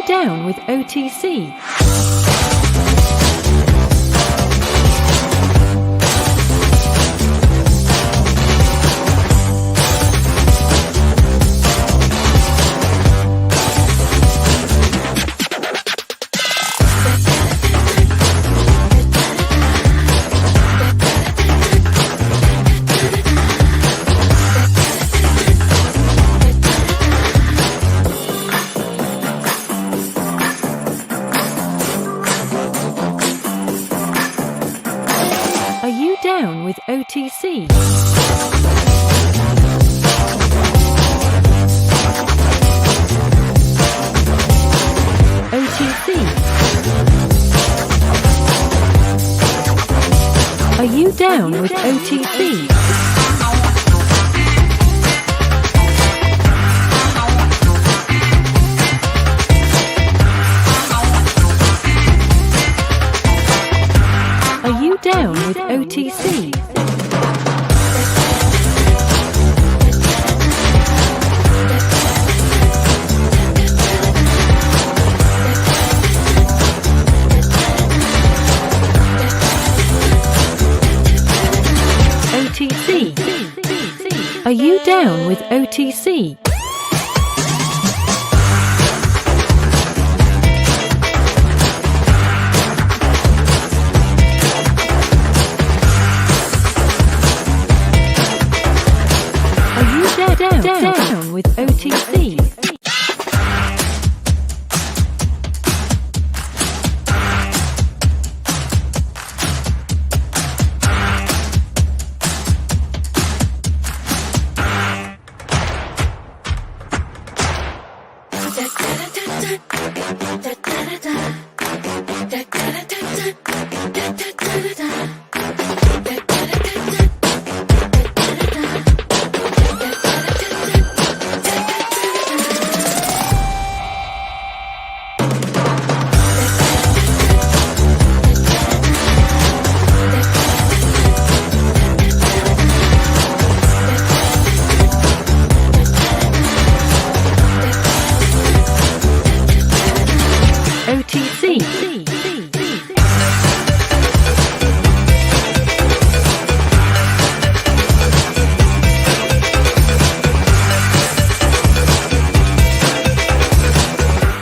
you down with OTC? Are you down with OTC? OTC. Are you down with OTC? Are you down with OTC? OTC. Are you down with OTC? Down with OTC.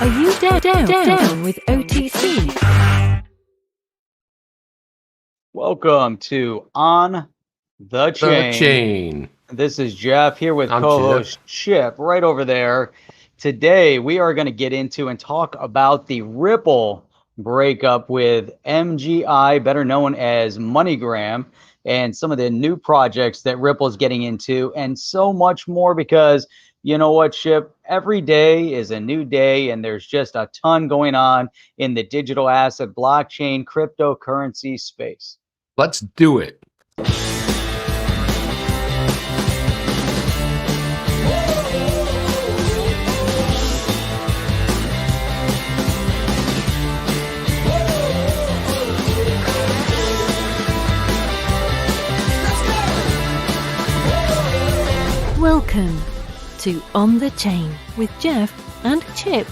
Are you down with OTC? Welcome to On the Chain. This is Jeff here with co-host Chip right over there. Today we are going to get into and talk about the Ripple breakup with MGI, better known as MoneyGram, and some of the new projects that Ripple is getting into, and so much more, because you know what, Chip? Every day is a new day, and there's just a ton going on in the digital asset, blockchain, cryptocurrency space. Let's do it. Welcome to On the Chain with Jeff and Chip.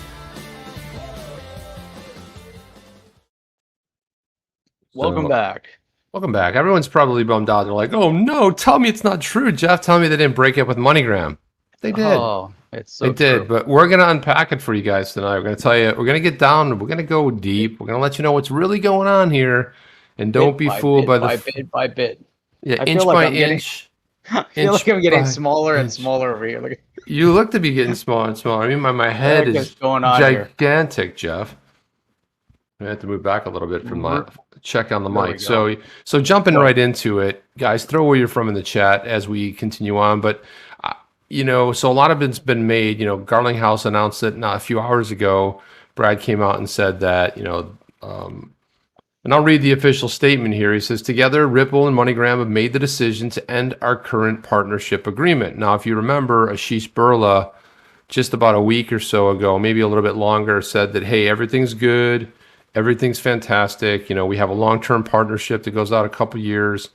Welcome back. Welcome back. Everyone's probably bummed out. They're like, oh no, tell me it's not true, Jeff. Tell me they didn't break up with MoneyGram. They did. Oh, it's so true. But we're going to unpack it for you guys tonight. We're going to tell you, we're going to get down, we're going to go deep. We're going to let you know what's really going on here. And don't be fooled by bit by bit. Yeah, inch by inch. I feel like I'm getting smaller and smaller over here. Look. You look to be getting smaller and smaller. I mean, my head is gigantic, here. Jeff. I have to move back a little bit from my check on the mic. So jumping right into it, guys, throw where you're from in the chat as we continue on. But, so a lot of it's been made. Garlinghouse announced it not a few hours ago. Brad came out and said that, and I'll read the official statement here. He says, together, Ripple and MoneyGram have made the decision to end our current partnership agreement. Now, if you remember, Ashish Burla, just about a week or so ago, maybe a little bit longer, said that, hey, everything's good. Everything's fantastic. We have a long-term partnership that goes out a couple years.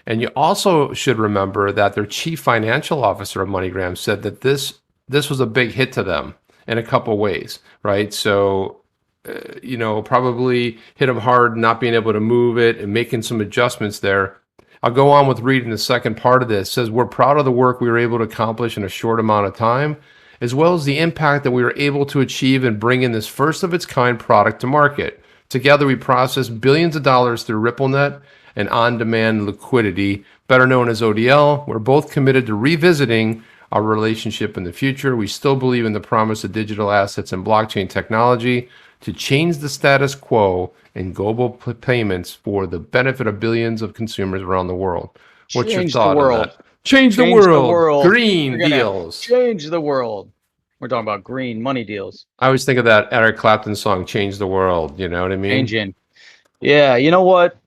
And you also should remember that their chief financial officer of MoneyGram said that this was a big hit to them. in a couple ways, right? So, probably hit them hard, not being able to move it and making some adjustments there. I'll go on with reading the second part of this. It says, we're proud of the work we were able to accomplish in a short amount of time, as well as the impact that we were able to achieve in bringing this first of its kind product to market. Together, we processed billions of dollars through RippleNet and on-demand liquidity, better known as ODL. We're both committed to revisiting our relationship in the future. We still believe in the promise of digital assets and blockchain technology to change the status quo in global payments for the benefit of billions of consumers around the world. What's your thought on that? Change the world. Green deals. Change the world. We're talking about green money deals. I always think of that Eric Clapton song, Change the World. You know what I mean? Changing. Yeah. You know what?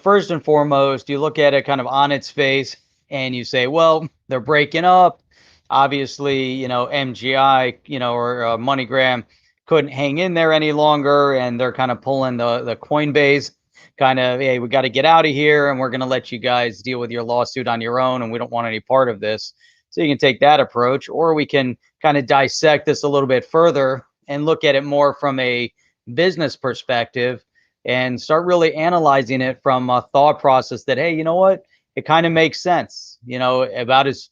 First and foremost, you look at it kind of on its face and you say, well, they're breaking up. Obviously, MGI, or MoneyGram couldn't hang in there any longer, and they're kind of pulling the Coinbase kind of, hey, we got to get out of here, and we're going to let you guys deal with your lawsuit on your own, and we don't want any part of this. So you can take that approach, or we can kind of dissect this a little bit further and look at it more from a business perspective and start really analyzing it from a thought process that, hey, you know what? It kind of makes sense, about as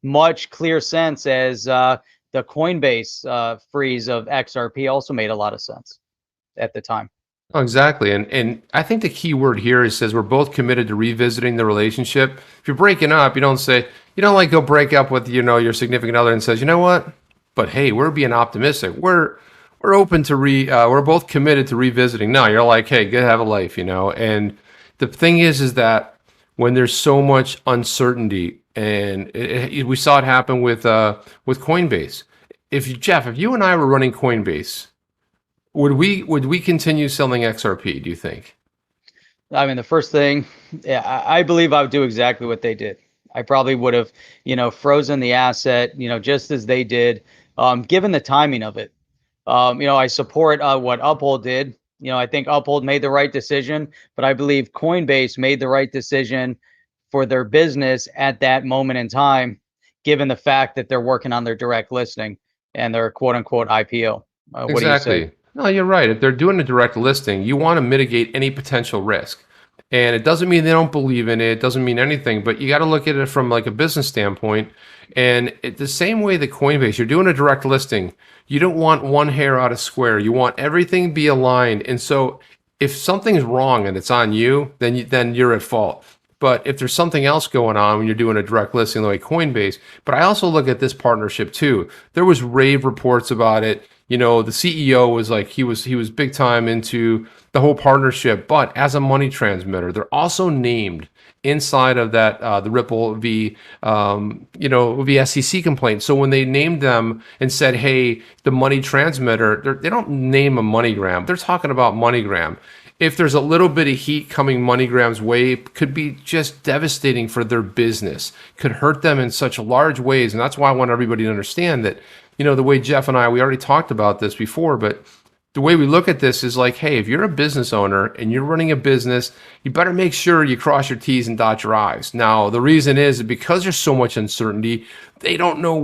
much clear sense as the Coinbase freeze of XRP also made a lot of sense at the time. Oh, exactly. And I think the key word here is says we're both committed to revisiting the relationship. If you're breaking up, you don't like go break up with, your significant other and says, you know what? But hey, we're being optimistic. We're open to we're both committed to revisiting. No, you're like, hey, go have a life, And the thing is that when there's so much uncertainty, and we saw it happen with Coinbase. Jeff, if you and I were running Coinbase, would we continue selling XRP, do you think? I mean, the first thing, I believe I would do exactly what they did. I probably would have, frozen the asset, just as they did, given the timing of it. I support what Uphold did. I think Uphold made the right decision, but I believe Coinbase made the right decision for their business at that moment in time, given the fact that they're working on their direct listing and their quote unquote IPO. What exactly. do you say? No, you're right. If they're doing a direct listing, you want to mitigate any potential risk. And it doesn't mean they don't believe in it. It doesn't mean anything, but you got to look at it from like a business standpoint. And the same way that Coinbase, you're doing a direct listing. You don't want one hair out of square. You want everything to be aligned. And so if something's wrong and it's on you, then you're at fault. But if there's something else going on when you're doing a direct listing the way Coinbase, but I also look at this partnership too. There was rave reports about it. The CEO was like, he was big time into the whole partnership, but as a money transmitter, they're also named inside of that, the Ripple v SEC complaint. So when they named them and said, hey, the money transmitter, they don't name a MoneyGram. They're talking about MoneyGram. If there's a little bit of heat coming MoneyGram's way, it could be just devastating for their business, could hurt them in such large ways. And that's why I want everybody to understand that, the way Jeff and I, we already talked about this before, but the way we look at this is like, hey, if you're a business owner and you're running a business, you better make sure you cross your T's and dot your I's. Now, the reason is because there's so much uncertainty, they don't know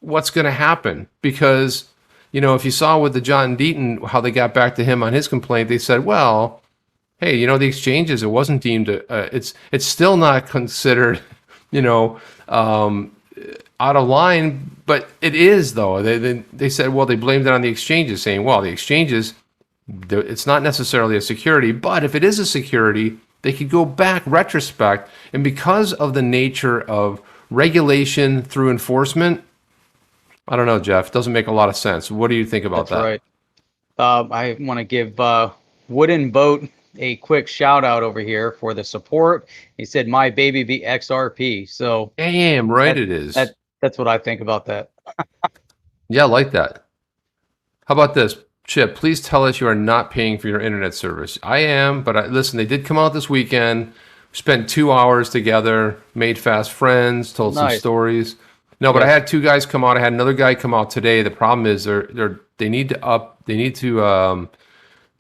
what's going to happen because, if you saw with the John Deaton, how they got back to him on his complaint, they said, well, hey, the exchanges, it wasn't deemed, it's still not considered, out of line, but it is though. They said, well, they blamed it on the exchanges, saying, well, the exchanges, it's not necessarily a security, but if it is a security, they could go back retrospect, and because of the nature of regulation through enforcement, I don't know, Jeff, it doesn't make a lot of sense. What do you think about that? Right. I want to give Wooden Boat a quick shout out over here for the support. He said, my baby be XRP. So damn right it is. That's what I think about that. Yeah, I like that. How about this? Chip, please tell us you are not paying for your internet service. I am, but listen, they did come out this weekend, spent 2 hours together, made fast friends, told some stories. No, but I had two guys come out. I had another guy come out today. The problem is they need to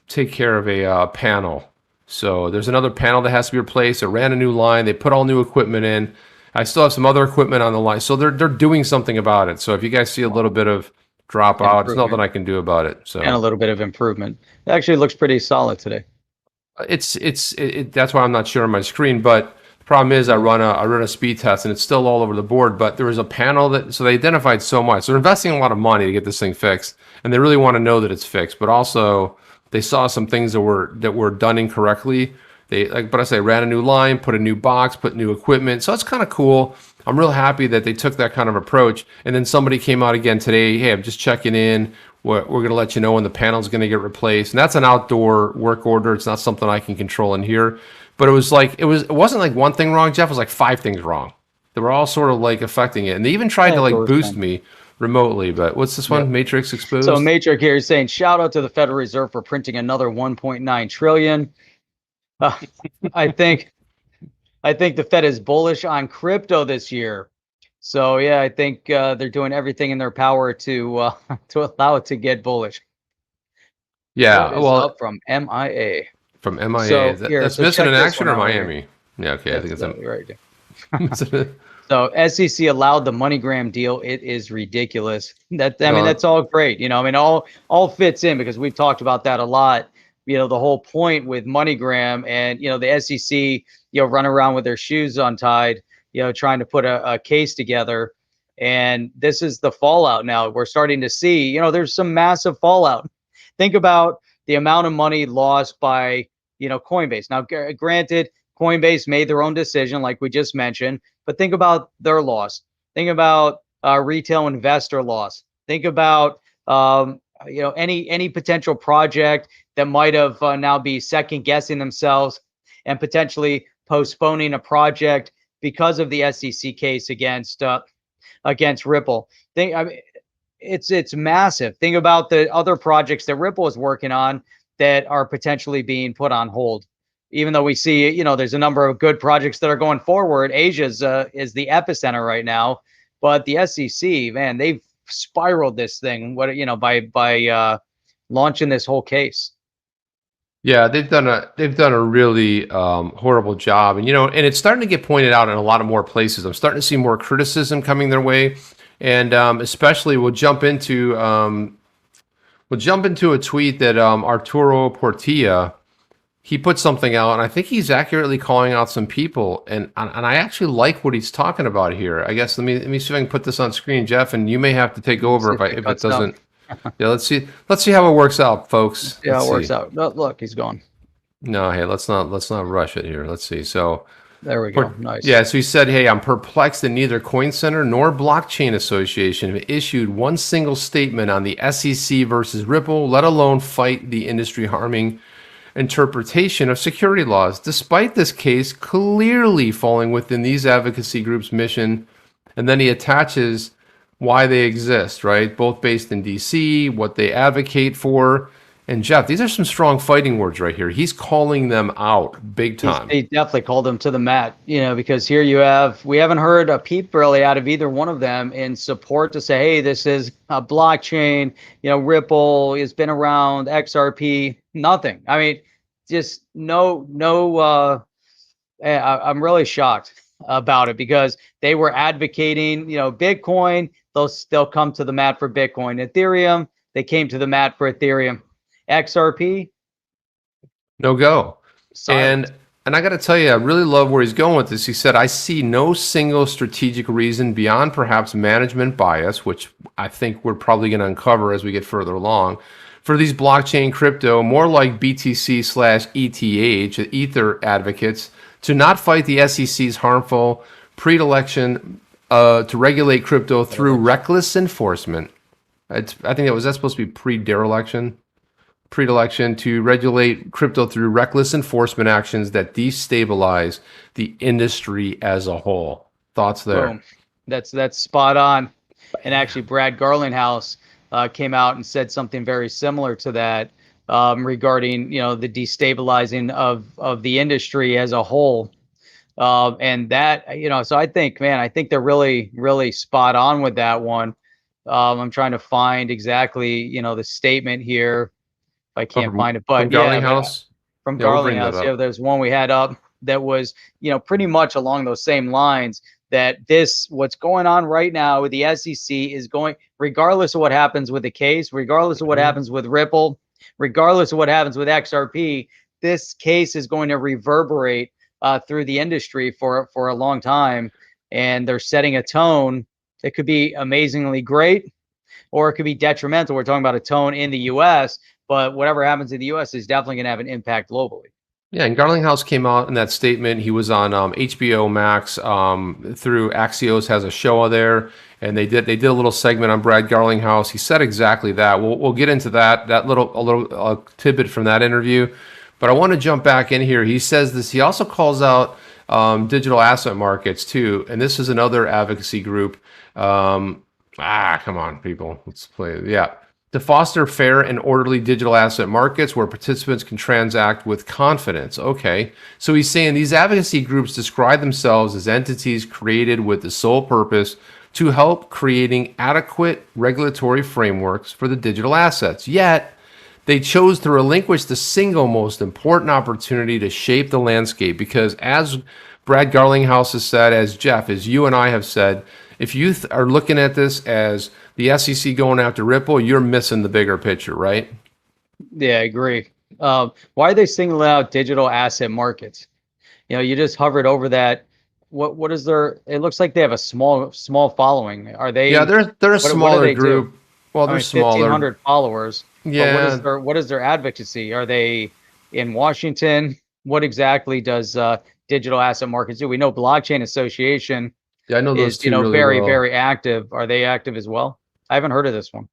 take care of a panel. So there's another panel that has to be replaced. They ran a new line. They put all new equipment in. I still have some other equipment on the line. So they're doing something about it. So if you guys see a little bit of drop out. There's nothing I can do about it. So and a little bit of improvement. It actually looks pretty solid today. That's why I'm not sharing my screen, but the problem is I run a speed test and it's still all over the board, but there was a panel so they identified so much. So they're investing a lot of money to get this thing fixed, and they really want to know that it's fixed, but also they saw some things that were done incorrectly. They, but I say, ran a new line, put a new box, put new equipment. So it's kind of cool. I'm real happy that they took that kind of approach. And then somebody came out again today. Hey, I'm just checking in. We're going to let you know when the panel's going to get replaced. And that's an outdoor work order. It's not something I can control in here. But it wasn't like one thing wrong, Jeff. It was like 5 things wrong. They were all sort of like affecting it. And they even tried to like boost me remotely. But what's this one? Yep. Matrix Exposed. So Matrix here is saying, shout out to the Federal Reserve for printing another 1.9 trillion. I think the Fed is bullish on crypto this year. So yeah, I think they're doing everything in their power to allow it to get bullish. Yeah, well, up from MIA. From MIA. So, that's missing in action or Miami? Yeah, okay, I think it's right. So SEC allowed the MoneyGram deal. It is ridiculous. That's all great. All fits in because we've talked about that a lot. The whole point with MoneyGram and, the SEC, run around with their shoes untied, trying to put a case together. And this is the fallout now. We're starting to see, there's some massive fallout. Think about the amount of money lost by, Coinbase. Now, granted, Coinbase made their own decision, like we just mentioned, but think about their loss. Think about retail investor loss. Think about, any potential project that might have now be second guessing themselves and potentially postponing a project because of the SEC case against Ripple. It's massive. Think about the other projects that Ripple is working on that are potentially being put on hold. Even though we see, there's a number of good projects that are going forward. Asia's is the epicenter right now, but the SEC, man, they've spiraled this thing. By launching this whole case. Yeah, they've done a really horrible job, and and it's starting to get pointed out in a lot of more places. I'm starting to see more criticism coming their way, and especially we'll jump into a tweet that Arturo Portilla, he put something out, and I think he's accurately calling out some people, and I actually like what he's talking about here. I guess let me see if I can put this on screen, Jeff, and you may have to take over if it doesn't. Yeah, let's see how it works out, folks. Yeah, it works out. No, look, he's gone. No, hey, let's not rush it here. Let's see. So there we go. Nice. Yeah, so he said, "Hey, I'm perplexed that neither Coin Center nor Blockchain Association have issued one single statement on the SEC versus Ripple, let alone fight the industry harming interpretation of security laws, despite this case clearly falling within these advocacy groups' mission." And then he attaches why they exist, right? Both based in DC, what they advocate for. And Jeff, these are some strong fighting words right here. He's calling them out big time. He definitely called them to the mat, because here we haven't heard a peep really out of either one of them in support to say, hey, this is a blockchain, Ripple has been around, XRP, nothing. I mean, just no, I'm really shocked about it because they were advocating, Bitcoin, they'll come to the mat for Bitcoin. Ethereum, they came to the mat for Ethereum. XRP, no go. Silent. And I got to tell you, I really love where he's going with this. He said, I see no single strategic reason beyond perhaps management bias, which I think we're probably going to uncover as we get further along, for these blockchain crypto, more like BTC/ETH, Ether advocates, to not fight the SEC's harmful predilection to regulate crypto through reckless enforcement. I think that's supposed to be predilection to regulate crypto through reckless enforcement actions that destabilize the industry as a whole. Thoughts there? Boom. That's spot on. And actually, Brad Garlinghouse came out and said something very similar to that regarding the destabilizing of the industry as a whole. And that, so I think they're really, really spot on with that one. I'm trying to find exactly, the statement here. I can't find it, but from Garlinghouse. From Garlinghouse, there's one we had up that was, pretty much along those same lines. that what's going on right now with the SEC is going, regardless of what happens with the case, regardless of what happens with Ripple, regardless of what happens with XRP, this case is going to reverberate through the industry for a long time. And they're setting a tone that could be amazingly great, or it could be detrimental. We're talking about a tone in the US, but whatever happens in the US is definitely going to have an impact globally. Yeah, and Garlinghouse came out in that statement. He was on HBO Max through Axios, has a show there, and they did a little segment on Brad Garlinghouse. He said exactly that. We'll get into that little tidbit from that interview, but I want to jump back in here. He says this. He also calls out digital asset markets too, and this is another advocacy group. Come on, people, let's play. Yeah. To foster fair and orderly digital asset markets where participants can transact with confidence. Okay, so he's saying these advocacy groups describe themselves as entities created with the sole purpose to help creating adequate regulatory frameworks for the digital assets. Yet, they chose to relinquish the single most important opportunity to shape the landscape because, as Brad Garlinghouse has said, as Jeff, as you and I have said, if you are looking at this as the SEC going after Ripple, you're missing the bigger picture, right? Yeah, I agree. Why are they singling out digital asset markets? You just hovered over that. What is their? It looks like they have a small following. Are they? Yeah, they're a smaller group. Do? Well, they're smaller. 1,500 followers. Yeah. But what is their advocacy? Are they in Washington? What exactly does digital asset markets do? We know Blockchain Association. Yeah, I know those two really very, well. very active. Are they active as well? I haven't heard of this one.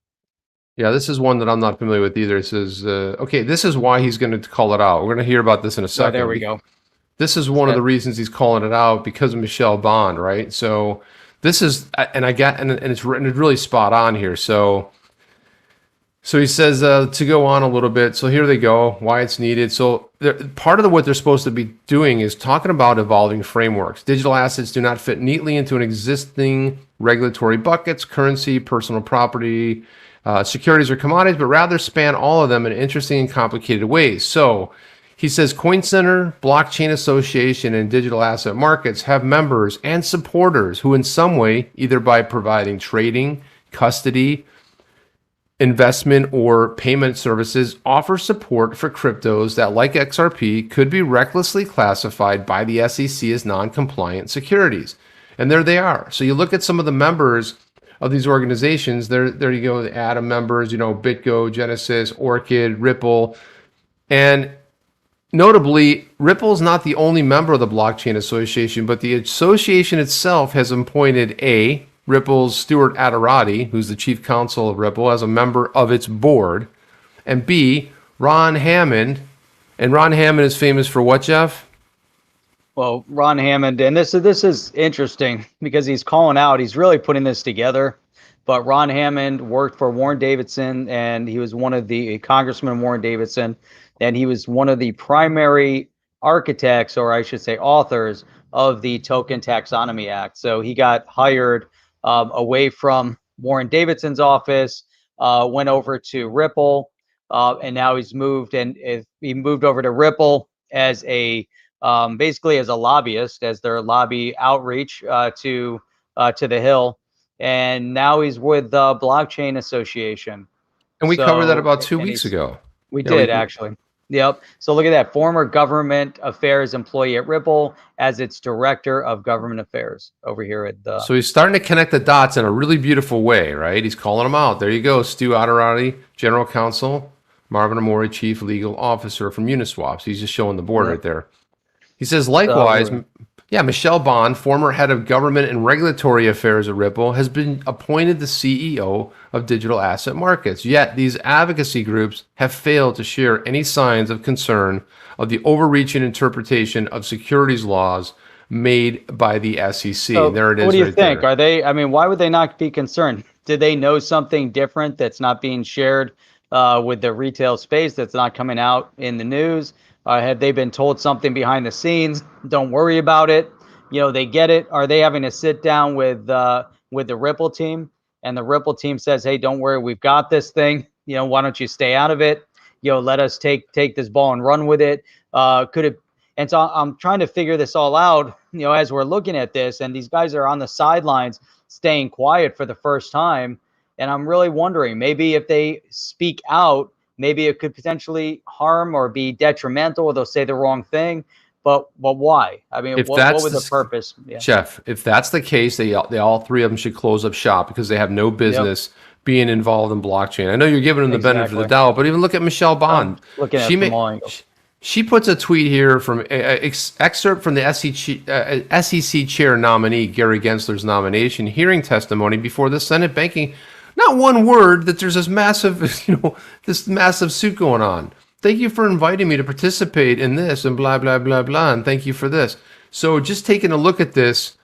Yeah, this is one that I'm not familiar with either. It says, okay, this is why he's going to call it out. We're going to hear about this in a second. Oh, there we go. This is one of the reasons he's calling it out because of Michelle Bond, right? So this is, and it's really spot on here. So he says to go on a little bit. So here they go, why it's needed. So part of what they're supposed to be doing is talking about evolving frameworks. Digital assets do not fit neatly into an existing regulatory buckets, currency, personal property, securities, or commodities, but rather span all of them in interesting and complicated ways. So he says Coin Center, Blockchain Association, and digital asset markets have members and supporters who in some way, either by providing trading, custody, investment, or payment services, offer support for cryptos that, like XRP, could be recklessly classified by the SEC as non-compliant securities. And there they are. So you look at some of the members of these organizations, there you go, the ATOM members, BitGo, Genesis, Orchid, Ripple. And notably, Ripple is not the only member of the Blockchain Association, but the association itself has appointed Ripple's Stuart Adirati, who's the chief counsel of Ripple, as a member of its board, and B, Ron Hammond. And Ron Hammond is famous for what, Jeff? Well, Ron Hammond, and this is interesting because he's calling out, he's really putting this together. But Ron Hammond worked for Warren Davidson, and he was one of the Congressman Warren Davidson, and he was one of the primary architects, or I should say authors, of the Token Taxonomy Act. So he got hired away from Warren Davidson's office, went over to Ripple, and now he's moved over to Ripple as basically as a lobbyist, as their lobby outreach to the Hill, and now he's with the Blockchain Association. And we covered that about 2 weeks ago. We did actually. Yep. So look at that. Former government affairs employee at Ripple as its director of government affairs over here at the. So he's starting to connect the dots in a really beautiful way, right? He's calling them out. There you go. Stu Adirati, general counsel. Marvin Amori, chief legal officer from Uniswap. So he's just showing the board right there. He says, likewise, Michelle Bond, former head of government and regulatory affairs at Ripple, has been appointed the CEO of digital asset markets. Yet these advocacy groups have failed to share any signs of concern of the overreaching interpretation of securities laws made by the SEC. So there it is. What do you think? There. Are they? I mean, why would they not be concerned? Did they know something different that's not being shared with the retail space, that's not coming out in the news? Have they been told something behind the scenes? Don't worry about it. They get it. Are they having to sit down with the Ripple team, and the Ripple team says, "Hey, don't worry, we've got this thing. Why don't you stay out of it? Let us take this ball and run with it." Could it? And so I'm trying to figure this all out, as we're looking at this, and these guys are on the sidelines staying quiet for the first time. And I'm really wondering, maybe if they speak out, maybe it could potentially harm or be detrimental, or they'll say the wrong thing. But why? I mean, what was the purpose? Yeah. Jeff, if that's the case, they all three of them should close up shop, because they have no business being involved in blockchain. I know you're giving them the benefit of the doubt, but even look at Michelle Bond. Looking at from all angles. She puts a tweet here from excerpt from the SEC chair nominee Gary Gensler's nomination hearing testimony before the Senate banking. Not one word that there's this massive, this massive suit going on. Thank you for inviting me to participate in this and blah, blah, blah, blah. And thank you for this. So just taking a look at this,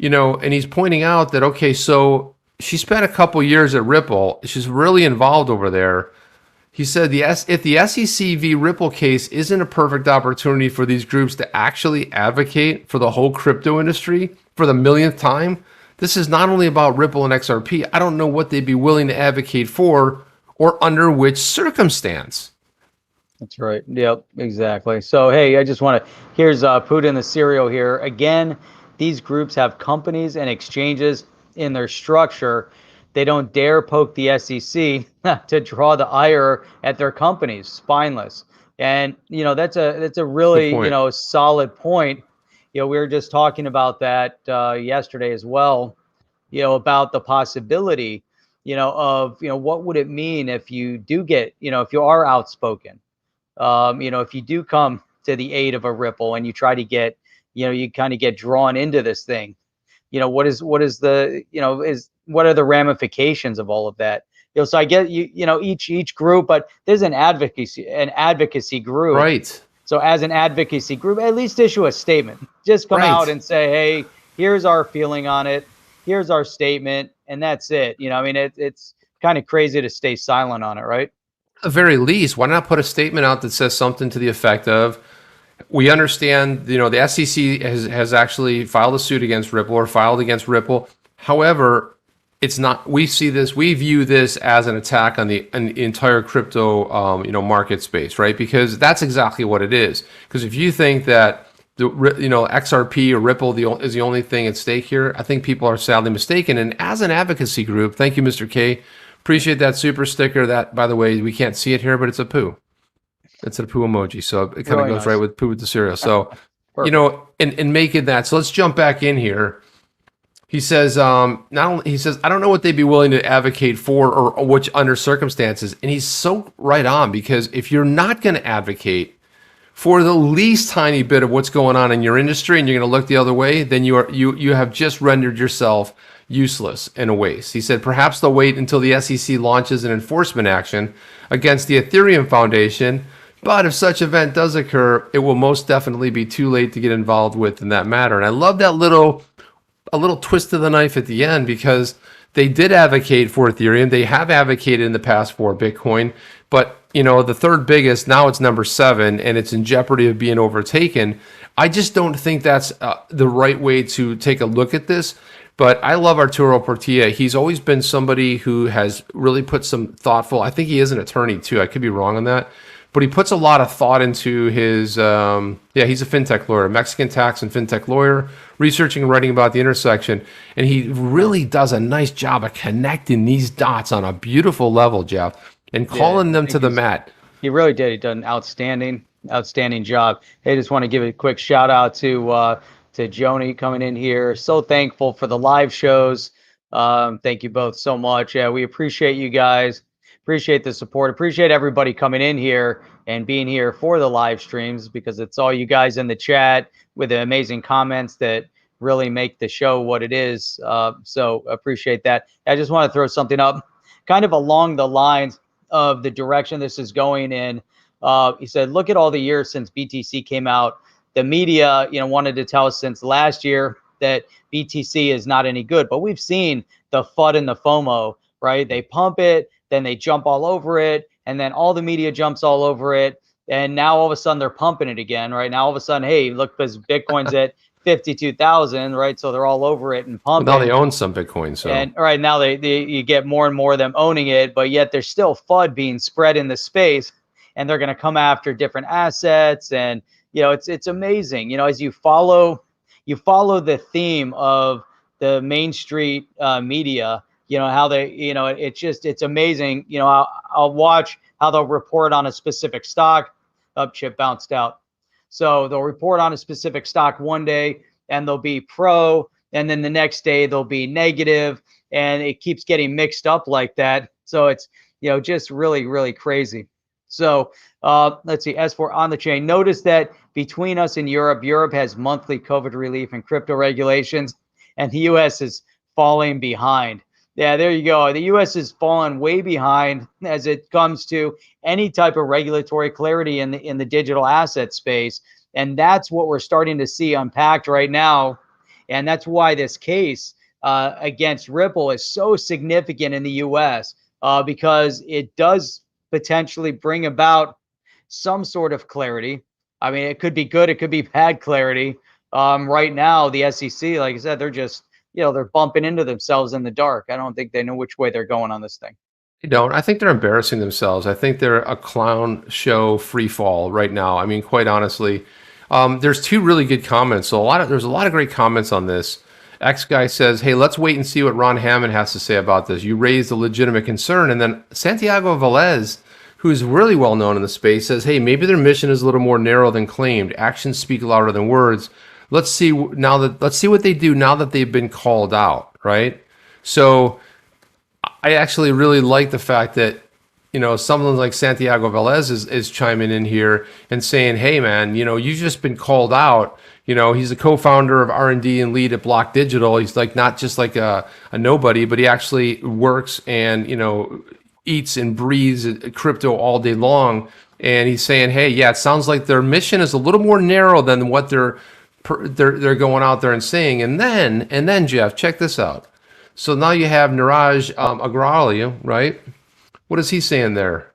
and he's pointing out that, okay, so she spent a couple years at Ripple. She's really involved over there. He said if the SEC v. Ripple case isn't a perfect opportunity for these groups to actually advocate for the whole crypto industry for the millionth time, this is not only about Ripple and XRP. I don't know what they'd be willing to advocate for or under which circumstance. That's right. Yep, exactly. So, hey, I just want to, here's Putin the cereal here. Again, these groups have companies and exchanges in their structure. They don't dare poke the SEC to draw the ire at their companies. Spineless. And, that's a really, solid point. We were just talking about that yesterday as well, about the possibility, of, what would it mean if you do get, if you are outspoken, if you do come to the aid of a Ripple and you try to get, you kind of get drawn into this thing, what are the ramifications of all of that? So I get each group, but there's an advocacy group. Right. So as an advocacy group, at least issue a statement. Just come out and say, hey, here's our feeling on it. Here's our statement. And that's it. It's kind of crazy to stay silent on it, right? At the very least, why not put a statement out that says something to the effect of, we understand, the SEC has actually filed a suit against Ripple or filed against Ripple. However, it's not, we view this as an attack on the entire crypto, market space, right? Because that's exactly what it is. Because if you think that XRP or Ripple is the only thing at stake here, I think people are sadly mistaken. And as an advocacy group, thank you, Mr. K. Appreciate that super sticker. That, by the way, we can't see it here, but it's a poo. It's a poo emoji. So it kind of goes right with poo with the cereal. So, and making that. So let's jump back in here. He says, I don't know what they'd be willing to advocate for or which under circumstances. And he's so right on, because if you're not going to advocate for the least tiny bit of what's going on in your industry and you're going to look the other way, then you have just rendered yourself useless and a waste. He said, perhaps they'll wait until the SEC launches an enforcement action against the Ethereum Foundation. But if such event does occur, it will most definitely be too late to get involved with in that matter. And I love that a little twist of the knife at the end, because they did advocate for Ethereum. They have advocated in the past for Bitcoin, but the third biggest, now it's number 7, and it's in jeopardy of being overtaken. I just don't think that's the right way to take a look at this. But I love Arturo Portilla. He's always been somebody who has really put some thoughtful, I think he is an attorney too. I could be wrong on that. But he puts a lot of thought into his, he's a fintech lawyer, Mexican tax and fintech lawyer, researching and writing about the intersection. And he really does a nice job of connecting these dots on a beautiful level, Jeff, and calling them to the mat. He really did. He did an outstanding job. Hey, just want to give a quick shout out to Joni coming in here. So thankful for the live shows. Thank you both so much. Yeah, we appreciate you guys. Appreciate the support. Appreciate everybody coming in here and being here for the live streams, because it's all you guys in the chat with the amazing comments that really make the show what it is. So appreciate that. I just want to throw something up kind of along the lines of the direction this is going in. He said, look at all the years since BTC came out. The media, wanted to tell us since last year that BTC is not any good, but we've seen the FUD and the FOMO, right? They pump it, then they jump all over it, and then all the media jumps all over it, and now all of a sudden they're pumping it again, right? Now all of a sudden, hey, look, because Bitcoin's at 52,000, right? So they're all over it and pumping. Well, now they own some Bitcoin, so. And right now you get more and more of them owning it, but yet there's still FUD being spread in the space, and they're going to come after different assets and it's amazing, as you follow the theme of the Main Street media, how they, it's amazing. I'll watch how they'll report on a specific stock. Chip bounced out. So they'll report on a specific stock one day and they'll be pro, and then the next day they'll be negative, and it keeps getting mixed up like that. So it's, just really, really crazy. So let's see, as for on the chain, notice that between us and Europe has monthly COVID relief and crypto regulations, and the US is falling behind. Yeah, there you go. The US is falling way behind as it comes to any type of regulatory clarity in the digital asset space. And that's what we're starting to see unpacked right now. And that's why this case against Ripple is so significant in the US, because it does potentially bring about some sort of clarity. I mean, it could be good, it could be bad clarity. Right now, the SEC, like I said, they're just, they're bumping into themselves in the dark. I don't think they know which way they're going on this thing. They don't. I think they're embarrassing themselves. I think they're a clown show free fall right now. I mean, quite honestly, there's two really good comments. So there's a lot of great comments on this. X guy says, hey, let's wait and see what Ron Hammond has to say about this. You raised a legitimate concern. And then Santiago Velez, who's really well known in the space, says, hey, maybe their mission is a little more narrow than claimed. Actions speak louder than words. Let's see what they do now that they've been called out, right? So I actually really like the fact that, someone like Santiago Velez is chiming in here and saying, hey, man, you've just been called out. He's a co-founder of R&D and lead at Block Digital. He's like not just like a nobody, but he actually works and, eats and breathes crypto all day long. And he's saying, hey, yeah, it sounds like their mission is a little more narrow than what they're going out there and saying. And then Jeff, check this out. So now you have Niraj Agarwal, right? What is he saying there?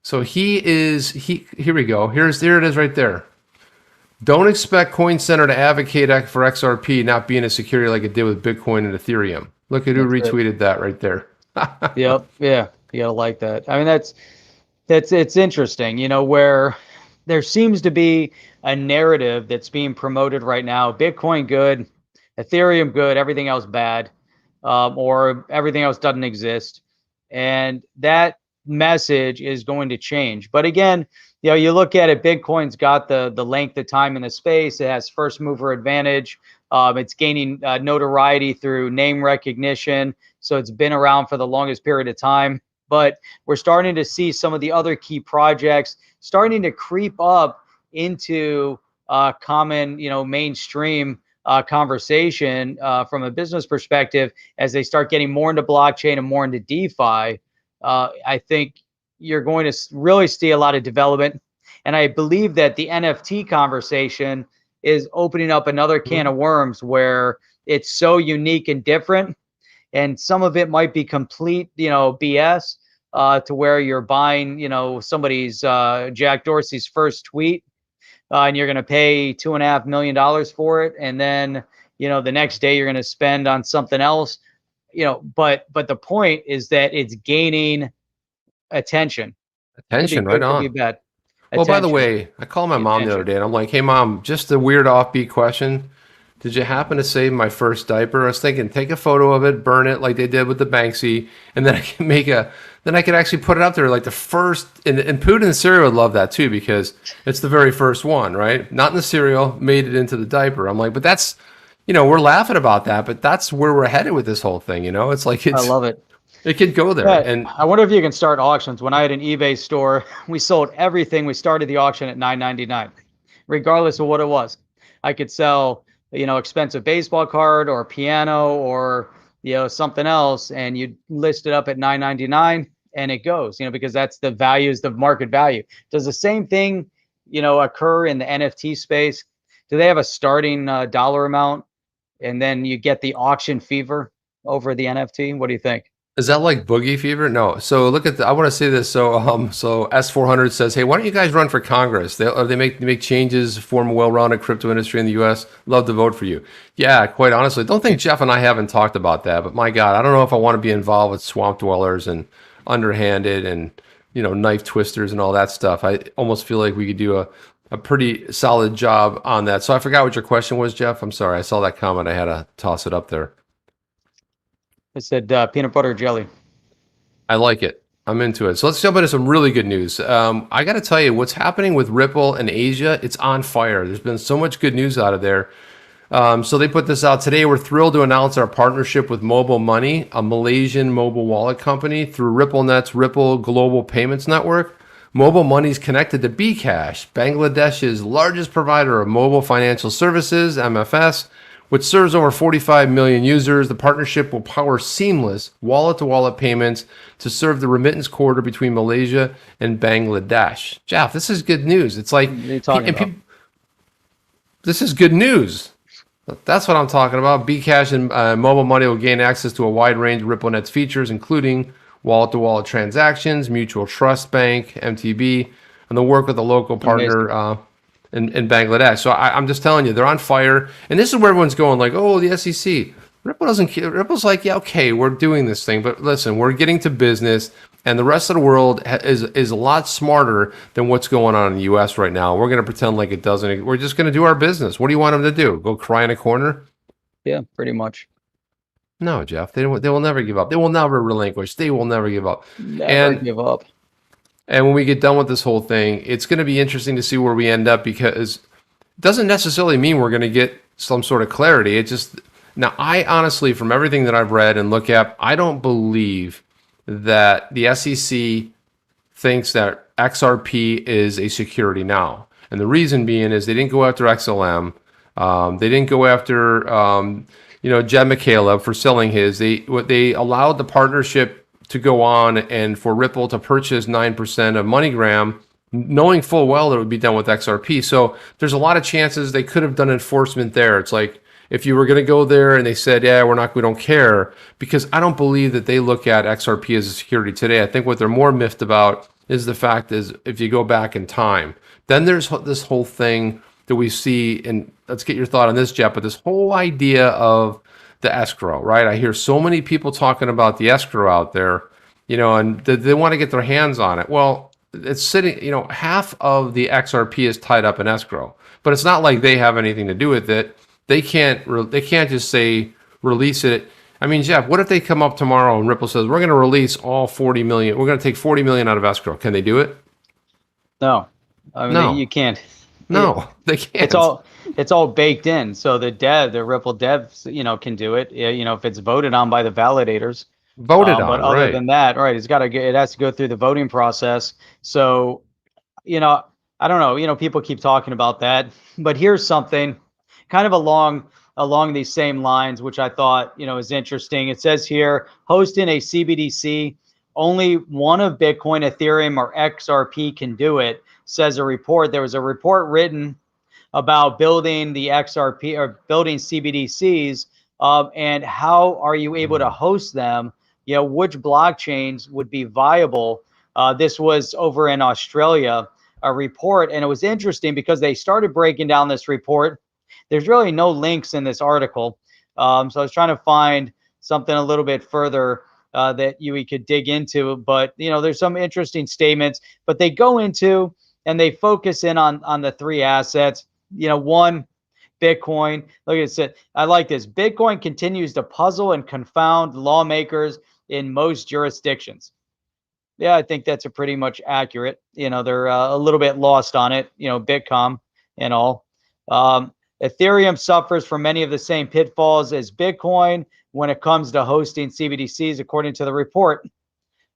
So here we go. There it is right there. Don't expect Coin Center to advocate for XRP not being a security like it did with Bitcoin and Ethereum. Look at who retweeted that right there. Yep. Yeah. You gotta like that. I mean, it's interesting, where there seems to be a narrative that's being promoted right now. Bitcoin good, Ethereum good, everything else bad, or everything else doesn't exist. And that message is going to change. But again, you look at it, Bitcoin's got the length of time in the space. It has first mover advantage. It's gaining notoriety through name recognition. So it's been around for the longest period of time. But we're starting to see some of the other key projects starting to creep up into common, mainstream conversation from a business perspective as they start getting more into blockchain and more into DeFi. I think you're going to really see a lot of development. And I believe that the NFT conversation is opening up another can of worms where it's so unique and different. And some of it might be complete, BS, to where you're buying, somebody's Jack Dorsey's first tweet, and you're going to pay $2.5 million for it. And then, the next day you're going to spend on something else, but the point is that it's gaining attention. Attention, right on. Could be bad. Well, by the way, I called my mom the other day and I'm like, hey, Mom, just a weird offbeat question. Did you happen to save my first diaper? I was thinking, take a photo of it, burn it like they did with the Banksy, and then I can then I could actually put it up there like the first, and Putin and cereal would love that too, because it's the very first one, right? Not in the cereal, made it into the diaper. I'm like, but that's, we're laughing about that, but that's where we're headed with this whole thing, It's like, I love it. It could go there. Yeah, and I wonder if you can start auctions. When I had an eBay store, we sold everything. We started the auction at $9.99, regardless of what it was. I could sell, expensive baseball card or piano or, something else, and you list it up at $9.99 and it goes, because that's the value, is the market value. Does the same thing, occur in the NFT space? Do they have a starting dollar amount and then you get the auction fever over the NFT? What do you think? Is that like boogie fever? No. So look at I want to say this. So S400 says, hey, why don't you guys run for Congress? They make changes, form a well-rounded crypto industry in the U.S. Love to vote for you. Yeah, quite honestly, don't think Jeff and I haven't talked about that. But my God, I don't know if I want to be involved with swamp dwellers and underhanded and knife twisters and all that stuff. I almost feel like we could do a pretty solid job on that. So I forgot what your question was, Jeff. I'm sorry. I saw that comment. I had to toss it up there. I said peanut butter jelly. I like it. I'm into it. So let's jump into some really good news. I got to tell you, what's happening with Ripple and Asia, it's on fire. There's been so much good news out of there. So they put this out today. We're thrilled to announce our partnership with Mobile Money, a Malaysian mobile wallet company, through RippleNet's Ripple Global Payments Network. Mobile Money is connected to bKash, Bangladesh's largest provider of mobile financial services, MFS, which serves over 45 million users. The partnership will power seamless wallet-to-wallet payments to serve the remittance corridor between Malaysia and Bangladesh. Jeff, this is good news. It's like, this is good news. That's what I'm talking about. bKash and Mobile Money will gain access to a wide range of RippleNet's features, including wallet-to-wallet transactions, mutual trust bank, MTB, and they'll work with a local partner in Bangladesh. So I'm just telling you, they're on fire. And this is where everyone's going like, oh, the SEC. Ripple doesn't care. Ripple's like, yeah, okay, we're doing this thing. But listen, we're getting to business. And the rest of the world is a lot smarter than what's going on in the U.S. right now. We're going to pretend like it doesn't. We're just going to do our business. What do you want them to do? Go cry in a corner? Yeah, pretty much. No, Jeff, they will never give up. They will never relinquish. They will never give up. Never give up. And when we get done with this whole thing, it's going to be interesting to see where we end up, because it doesn't necessarily mean we're going to get some sort of clarity. It just, now I honestly, from everything that I've read and look at, I don't believe that the SEC thinks that XRP is a security now. And the reason being is they didn't go after XLM. They didn't go after Jed McCaleb for selling his. They allowed the partnership to go on and for Ripple to purchase 9% of MoneyGram, knowing full well that it would be done with XRP. So there's a lot of chances they could have done enforcement there. It's like if you were going to go there and they said, yeah, we don't care, because I don't believe that they look at XRP as a security today. I think what they're more miffed about is the fact is if you go back in time, then there's this whole thing that we see, and let's get your thought on this, Jeff, but this whole idea of the escrow, right? I hear so many people talking about the escrow out there, and they want to get their hands on it. Well, it's sitting, half of the XRP is tied up in escrow, but it's not like they have anything to do with it. They can't just say release it. I mean, Jeff, what if they come up tomorrow and Ripple says we're going to release all 40 million? We're going to take 40 million out of escrow. Can they do it? No, I mean, no. You can't. No, they can't. It's all baked in. So the Ripple devs, can do it. If it's voted on by the validators. But other than that, right, it has to go through the voting process. So, I don't know. People keep talking about that, but here's something kind of along these same lines, which I thought is interesting. It says here, hosting a CBDC, only one of Bitcoin, Ethereum, or XRP can do it. Says a report. There was a report written about building the XRP or building CBDCs, and how are you able to host them? Which blockchains would be viable? This was over in Australia, a report, and it was interesting because they started breaking down this report. There's really no links in this article, so I was trying to find something a little bit further that we could dig into. But there's some interesting statements, but they go into and they focus in on the three assets. One, Bitcoin. Look at it. I like this. Bitcoin continues to puzzle and confound lawmakers in most jurisdictions. Yeah, I think that's a pretty much accurate. They're a little bit lost on it, Bitcoin and all. Ethereum suffers from many of the same pitfalls as Bitcoin when it comes to hosting CBDCs, according to the report.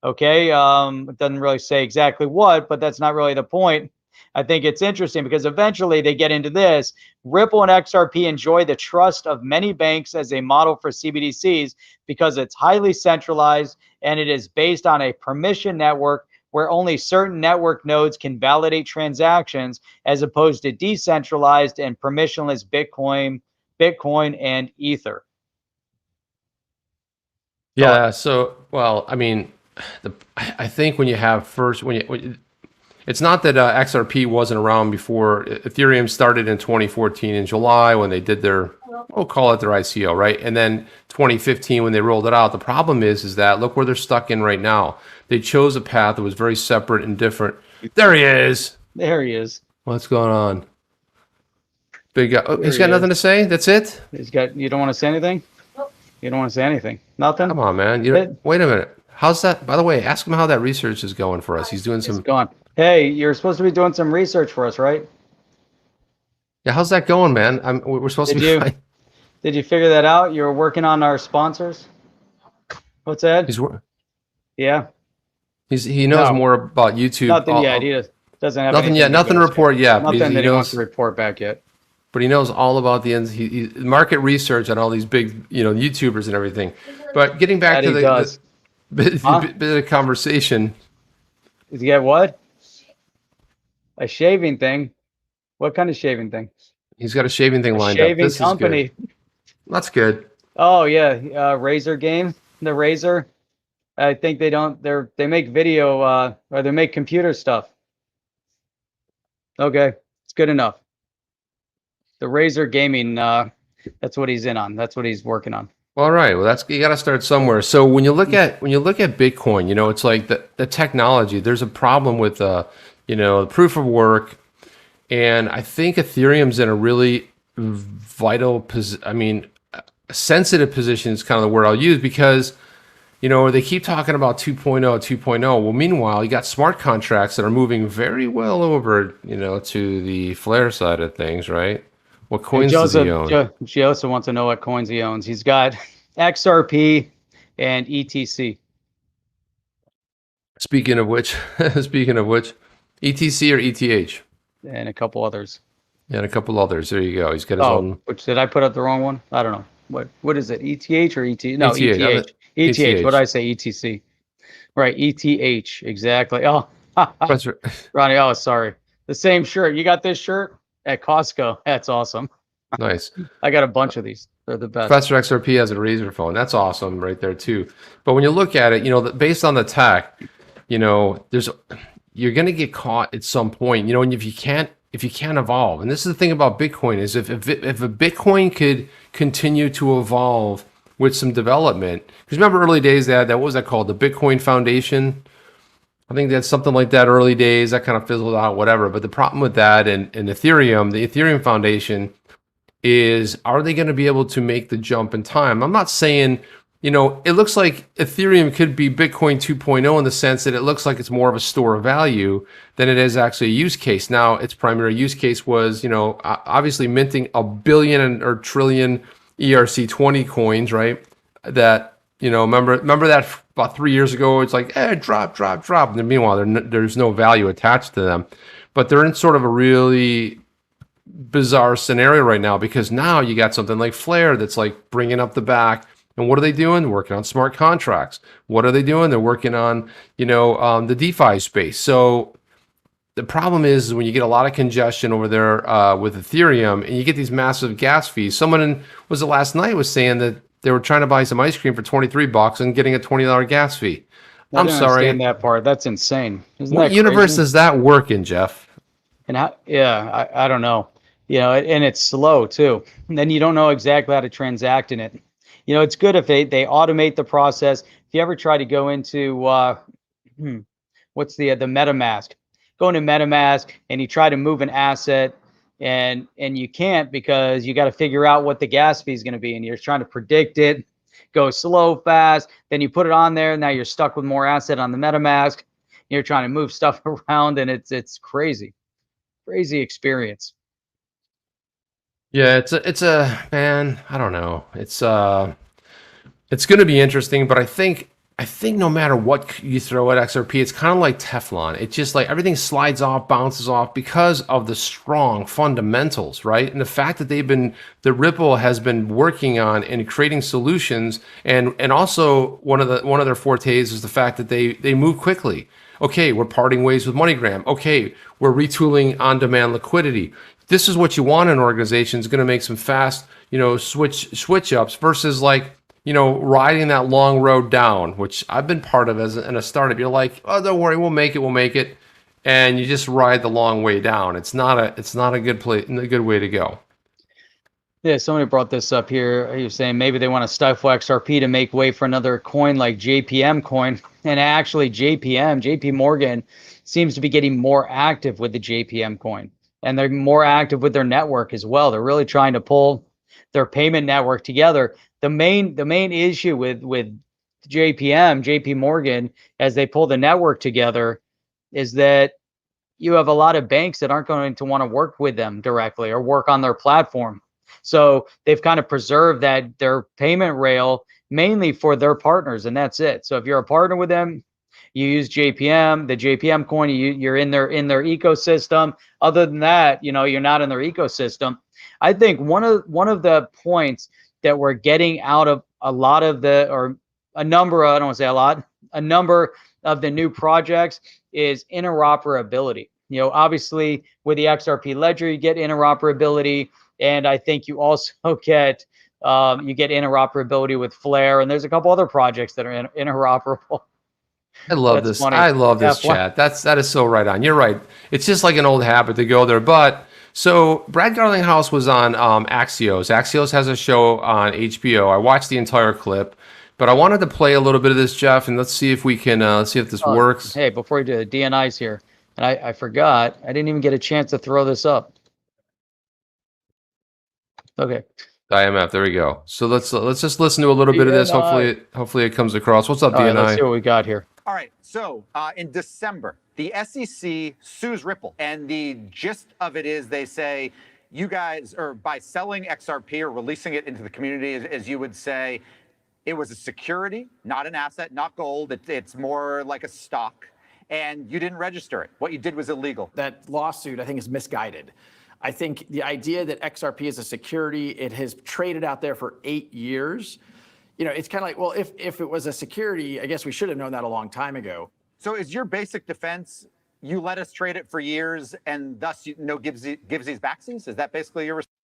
Okay, it doesn't really say exactly what, but that's not really the point. I think it's interesting because eventually they get into this. Ripple and XRP enjoy the trust of many banks as a model for CBDCs because it's highly centralized and it is based on a permission network where only certain network nodes can validate transactions, as opposed to decentralized and permissionless Bitcoin and Ether. Yeah. So, well, I mean, I think when you have it's not that XRP wasn't around before. Ethereum started in 2014 in July when they did we'll call it their ICO, right? And then 2015 when they rolled it out. The problem is that look where they're stuck in right now. They chose a path that was very separate and different. There he is. There he is. What's going on? Big guy. Oh, he's got nothing to say? That's it? You don't want to say anything? You don't want to say anything? Nothing? Come on, man. Wait a minute. How's that? By the way, ask him how that research is going for us. He's doing some... It's gone. Hey, you're supposed to be doing some research for us, right? Yeah, how's that going, man? We're supposed to be... Did you figure that out? You're working on our sponsors? What's that? Yeah. He knows more about YouTube. Nothing yet. He doesn't have nothing yet. Nothing to report yet. Nothing that he wants to report back yet. But he knows all about the ends. He market research on all these big, YouTubers and everything. But getting back to the bit of conversation. Did you get what? A shaving thing? What kind of shaving thing? He's got a shaving thing lined up. Shaving company. Is good. That's good. Oh yeah, Razor game. The Razor. I think they make video or they make computer stuff. Okay, it's good enough. The Razor gaming, that's what he's in on. That's what he's working on. All right. Well, you got to start somewhere. So when you look at Bitcoin, it's like the technology. There's a problem with the proof of work, and I think Ethereum's in a really vital sensitive position is kind of the word I'll use, because they keep talking about 2.0. Well, meanwhile, you got smart contracts that are moving very well over, to the Flare side of things, right? What coins does he own? Joseph wants to know what coins he owns. He's got XRP and ETC. Speaking of which, ETC or ETH? And a couple others. Yeah, and a couple others. There you go. He's got his own. Which, did I put up the wrong one? I don't know. What is it? ETH or ET? No, ETH. ETH. What did I say? ETC. Right. ETH. Exactly. Oh, Ronnie. Oh, sorry. The same shirt. You got this shirt at Costco. That's awesome. Nice. I got a bunch of these. They're the best. Professor XRP has a Razor phone. That's awesome right there too. But when you look at it, based on the tech, you're going to get caught at some point, and if you can't evolve. And this is the thing about Bitcoin is if a Bitcoin could continue to evolve with some development, because remember early days that what was that called? The Bitcoin Foundation. I think that's something like that early days that kind of fizzled out, whatever. But the problem with that and Ethereum, the Ethereum Foundation is, are they going to be able to make the jump in time? I'm not saying, it looks like Ethereum could be Bitcoin 2.0 in the sense that it looks like it's more of a store of value than it is actually a use case. Now, its primary use case was, obviously minting a billion or trillion ERC20 coins, right? That, remember that about 3 years ago, it's like, drop. And then meanwhile, there's no value attached to them. But they're in sort of a really bizarre scenario right now, because now you got something like Flare that's like bringing up the back. And what are they doing? They're working on smart contracts. What are they doing? They're working on, the DeFi space. So the problem is when you get a lot of congestion over there with Ethereum and you get these massive gas fees. Someone last night was saying that they were trying to buy some ice cream for $23 and getting a $20 gas fee. I'm sorry. Understand that part. That's insane. What universe does that work in, Jeff? And how? Yeah, I don't know. And it's slow too. And then you don't know exactly how to transact in it. It's good if they automate the process. If you ever try to go into what's the MetaMask, go into MetaMask and you try to move an asset and you can't, because you got to figure out what the gas fee is going to be, and you're trying to predict it, go slow, fast. Then you put it on there. Now you're stuck with more asset on the MetaMask. You're trying to move stuff around, and it's crazy experience. Yeah, it's a man. I don't know. It's going to be interesting, but I think no matter what you throw at XRP, it's kind of like Teflon. It's just like everything slides off, bounces off because of the strong fundamentals, right? And the fact that the Ripple has been working on and creating solutions, and also one of their fortes is the fact that they move quickly. Okay, we're parting ways with MoneyGram. Okay, we're retooling on-demand liquidity. This is what you want in an organization. It's going to make some fast, switch ups versus riding that long road down, which I've been part of in a startup. You're like, oh, don't worry, we'll make it, and you just ride the long way down. It's not a good way to go. Yeah, somebody brought this up here. He was saying maybe they want to stifle XRP to make way for another coin like JPM coin, and actually JP Morgan seems to be getting more active with the JPM coin. and they're more active with their network as well. They're really trying to pull their payment network together. The main issue with JP Morgan, as they pull the network together, is that you have a lot of banks that aren't going to want to work with them directly or work on their platform. So they've kind of preserved their payment rail mainly for their partners, and that's it. So if you're a partner with them, you use JPM, the JPM coin, you're in their ecosystem. Other than that, you're not in their ecosystem. I think one of the points that we're getting out of a lot of a number of the new projects is interoperability. Obviously with the XRP ledger, you get interoperability, and I think you also get interoperability with Flare, and there's a couple other projects that are interoperable. I love this. Funny. I love this chat. That is so right on. You're right. It's just like an old habit to go there. But so Brad Garlinghouse was on Axios. Axios has a show on HBO. I watched the entire clip, but I wanted to play a little bit of this, Jeff, and let's see if we can see if this works. Hey, before you do the DNI's here, and I forgot, I didn't even get a chance to throw this up. Okay. IMF, there we go. So let's just listen to a little bit of this. Hopefully it comes across. What's up, DNI? Let's see what we got here. All right, so in December, the SEC sues Ripple, and the gist of it is they say, you guys, or by selling XRP or releasing it into the community, as you would say, it was a security, not an asset, not gold. It's more like a stock, and you didn't register it. What you did was illegal. That lawsuit, I think, is misguided. I think the idea that XRP is a security, it has traded out there for 8 years. It's kind of like, well, if it was a security, I guess we should have known that a long time ago. So is your basic defense, you let us trade it for years and thus no givesies backsies? Is that basically your response?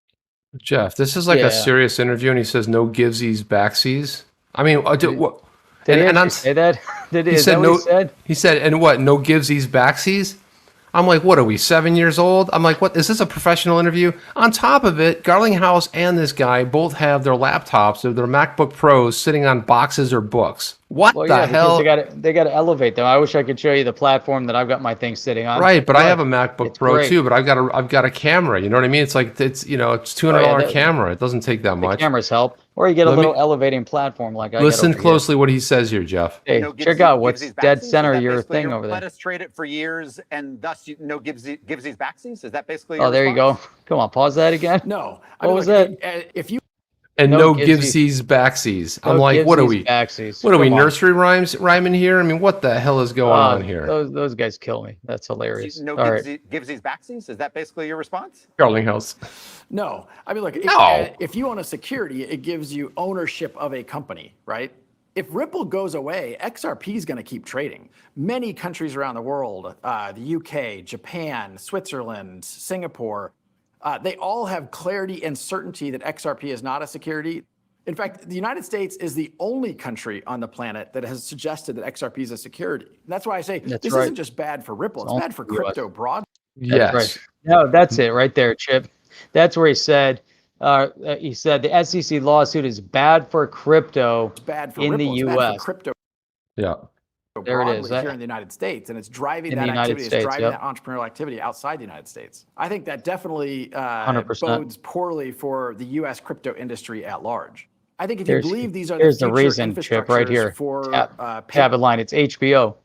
Jeff, this is like a serious interview, and he says no givesies backsies. I mean, what? Did he say that? He said, and what? No givesies backsies? I'm like, what are we, 7 years old? I'm like, what? Is this a professional interview? On top of it, Garlinghouse and this guy both have their laptops or their MacBook Pros sitting on boxes or books. What the hell? They got to elevate them. I wish I could show you the platform that I've got my thing sitting on. Right, but I have a MacBook Pro too. But I've got a camera. You know what I mean? It's like it's $200 camera. It doesn't take that much. Cameras help, or you get a little elevating platform like I listen closely what he says here, Jeff. Hey, check out what's dead center of your thing over there. Let us trade it for years and thus no givesies backsies. Is that basically? Oh, there you go. Come on, pause that again. No, what was that? If you. And no givesies backsies. I'm like, what are we? Backsies. What are we? Nursery rhyming here? I mean, what the hell is going on here? Those guys kill me. That's hilarious. No givesies backsies. Is that basically your response? Garlinghouse. No, I mean, look. If you own a security, it gives you ownership of a company, right? If Ripple goes away, XRP is going to keep trading. Many countries around the world, the UK, Japan, Switzerland, Singapore. They all have clarity and certainty that XRP is not a security. In fact, the United States is the only country on the planet that has suggested that XRP is a security. And that's why I say this isn't just bad for Ripple, it's bad for crypto broadly. Yes. Right. No, that's it right there, Chip. That's where he said the SEC lawsuit is bad for crypto. It's bad for in Ripple. the It's US. bad for crypto. Yeah. There it is. Here in the United States, and it's driving that activity, it's driving that entrepreneurial activity outside the United States. I think that definitely 100%. bodes poorly for the U.S. crypto industry at large. I think if you believe these are the here's future the reason, Chip, right here. For tab line, it's HBO.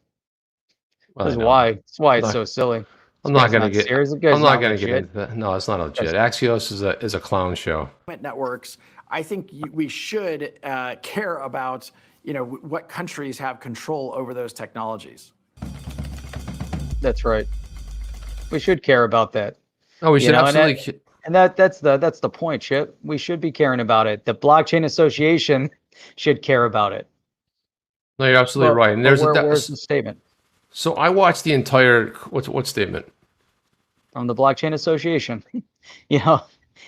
That's why. That's why it's so silly. I'm not going to get into that. No, it's not legit. Axios is a clown show. Networks. I think we should care about what countries have control over those technologies. That's right. We should care about that. Oh, we should absolutely. And that's the point, Chip. We should be caring about it. The Blockchain Association should care about it. No, you're absolutely right. And where's the statement? So I watched the entire what statement? From the Blockchain Association.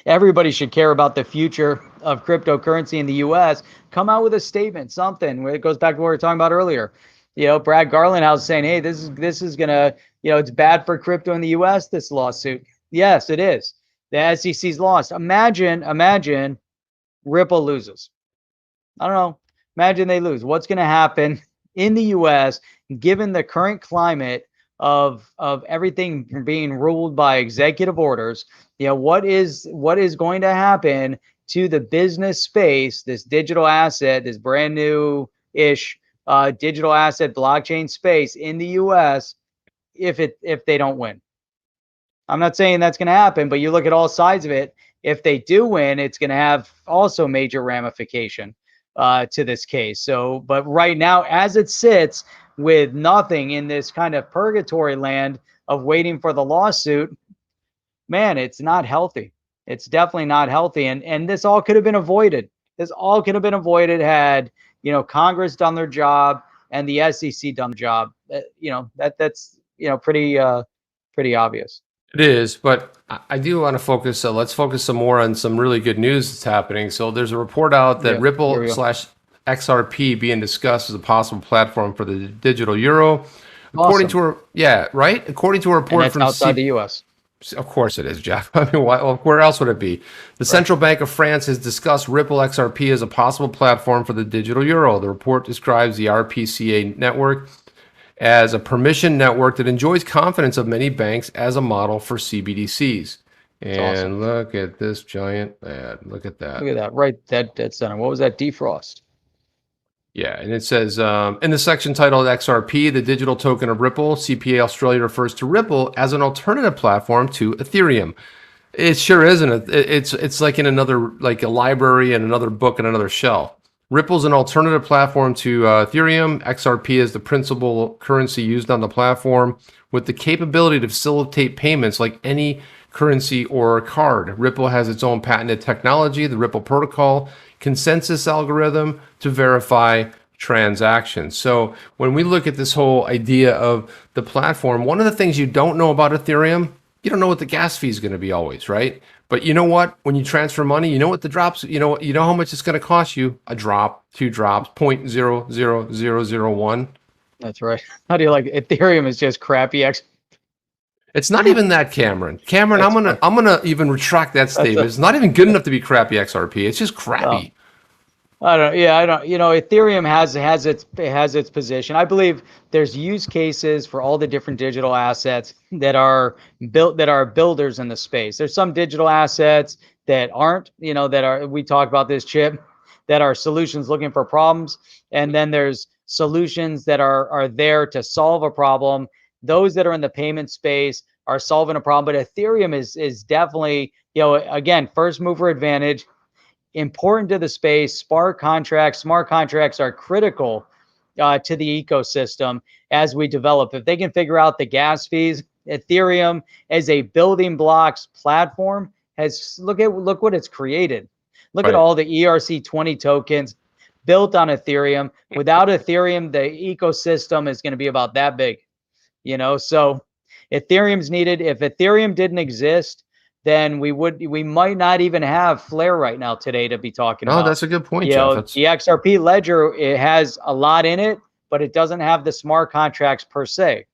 Everybody should care about the future of cryptocurrency in the U.S. Come out with a statement, something. It goes back to what we were talking about earlier. Brad Garlinghouse saying, "Hey, this is gonna, it's bad for crypto in the U.S. This lawsuit." Yes, it is. The SEC's lost. Imagine Ripple loses. I don't know. Imagine they lose. What's going to happen in the U.S. given the current climate of everything being ruled by executive orders, what is going to happen to the business space, this digital asset, this brand new ish digital asset blockchain space in the US if they don't win. I'm not saying that's going to happen, but you look at all sides of it. If they do win, it's going to have also major ramification to this case. So, but right now, as it sits with nothing in this kind of purgatory land of waiting for the lawsuit, man, it's not healthy. It's definitely not healthy. And this all could have been avoided. This all could have been avoided had, Congress done their job and the SEC done the job. That's pretty obvious. It is, but I do want to focus. Let's focus some more on some really good news that's happening. So there's a report out that Ripple / XRP being discussed as a possible platform for the digital euro. According to According to a report from outside the U.S. Of course it is, Jeff. I mean, where else would it be? The Central Bank of France has discussed Ripple XRP as a possible platform for the digital euro. The report describes the RPCA network as a permission network that enjoys confidence of many banks as a model for CBDCs. And awesome. Look at this giant ad. Look at that. Look at that. Right, dead center. What was that? Defrost. Yeah, and it says, in the section titled XRP, the digital token of Ripple, CPA Australia refers to Ripple as an alternative platform to Ethereum. It sure isn't. It's like in another, like a library and another book and another shelf. Ripple's an alternative platform to Ethereum. XRP is the principal currency used on the platform with the capability to facilitate payments like any currency or card. Ripple has its own patented technology, the Ripple protocol consensus algorithm, to verify transactions. So when we look at this whole idea of the platform, one of the things you don't know about Ethereum, you don't know what the gas fee is going to be always, right? But you know what? When you transfer money, you know what the drops, you know how much it's going to cost you? A drop, 2 drops, 0.00001. That's right. How do you like it? Ethereum is just crappy. It's not even that, Cameron. I'm gonna even retract that statement. It's not even good enough to be crappy XRP. It's just crappy. I don't. Ethereum has its position. I believe there's use cases for all the different digital assets that are builders in the space. There's some digital assets that aren't, we talk about this, Chip, that are solutions looking for problems, and then there's solutions that are there to solve a problem. Those that are in the payment space are solving a problem, but Ethereum is definitely, again, first mover advantage, important to the space. Smart contracts are critical to the ecosystem as we develop. If they can figure out the gas fees, Ethereum as a building blocks platform look what it's created. Look at all the ERC20 tokens built on Ethereum. Without Ethereum, the ecosystem is going to be about that big. So Ethereum's needed. If Ethereum didn't exist, then we might not even have Flare right now today to be talking about. Oh, that's a good point, Jeff. The XRP ledger, it has a lot in it, but it doesn't have the smart contracts per se.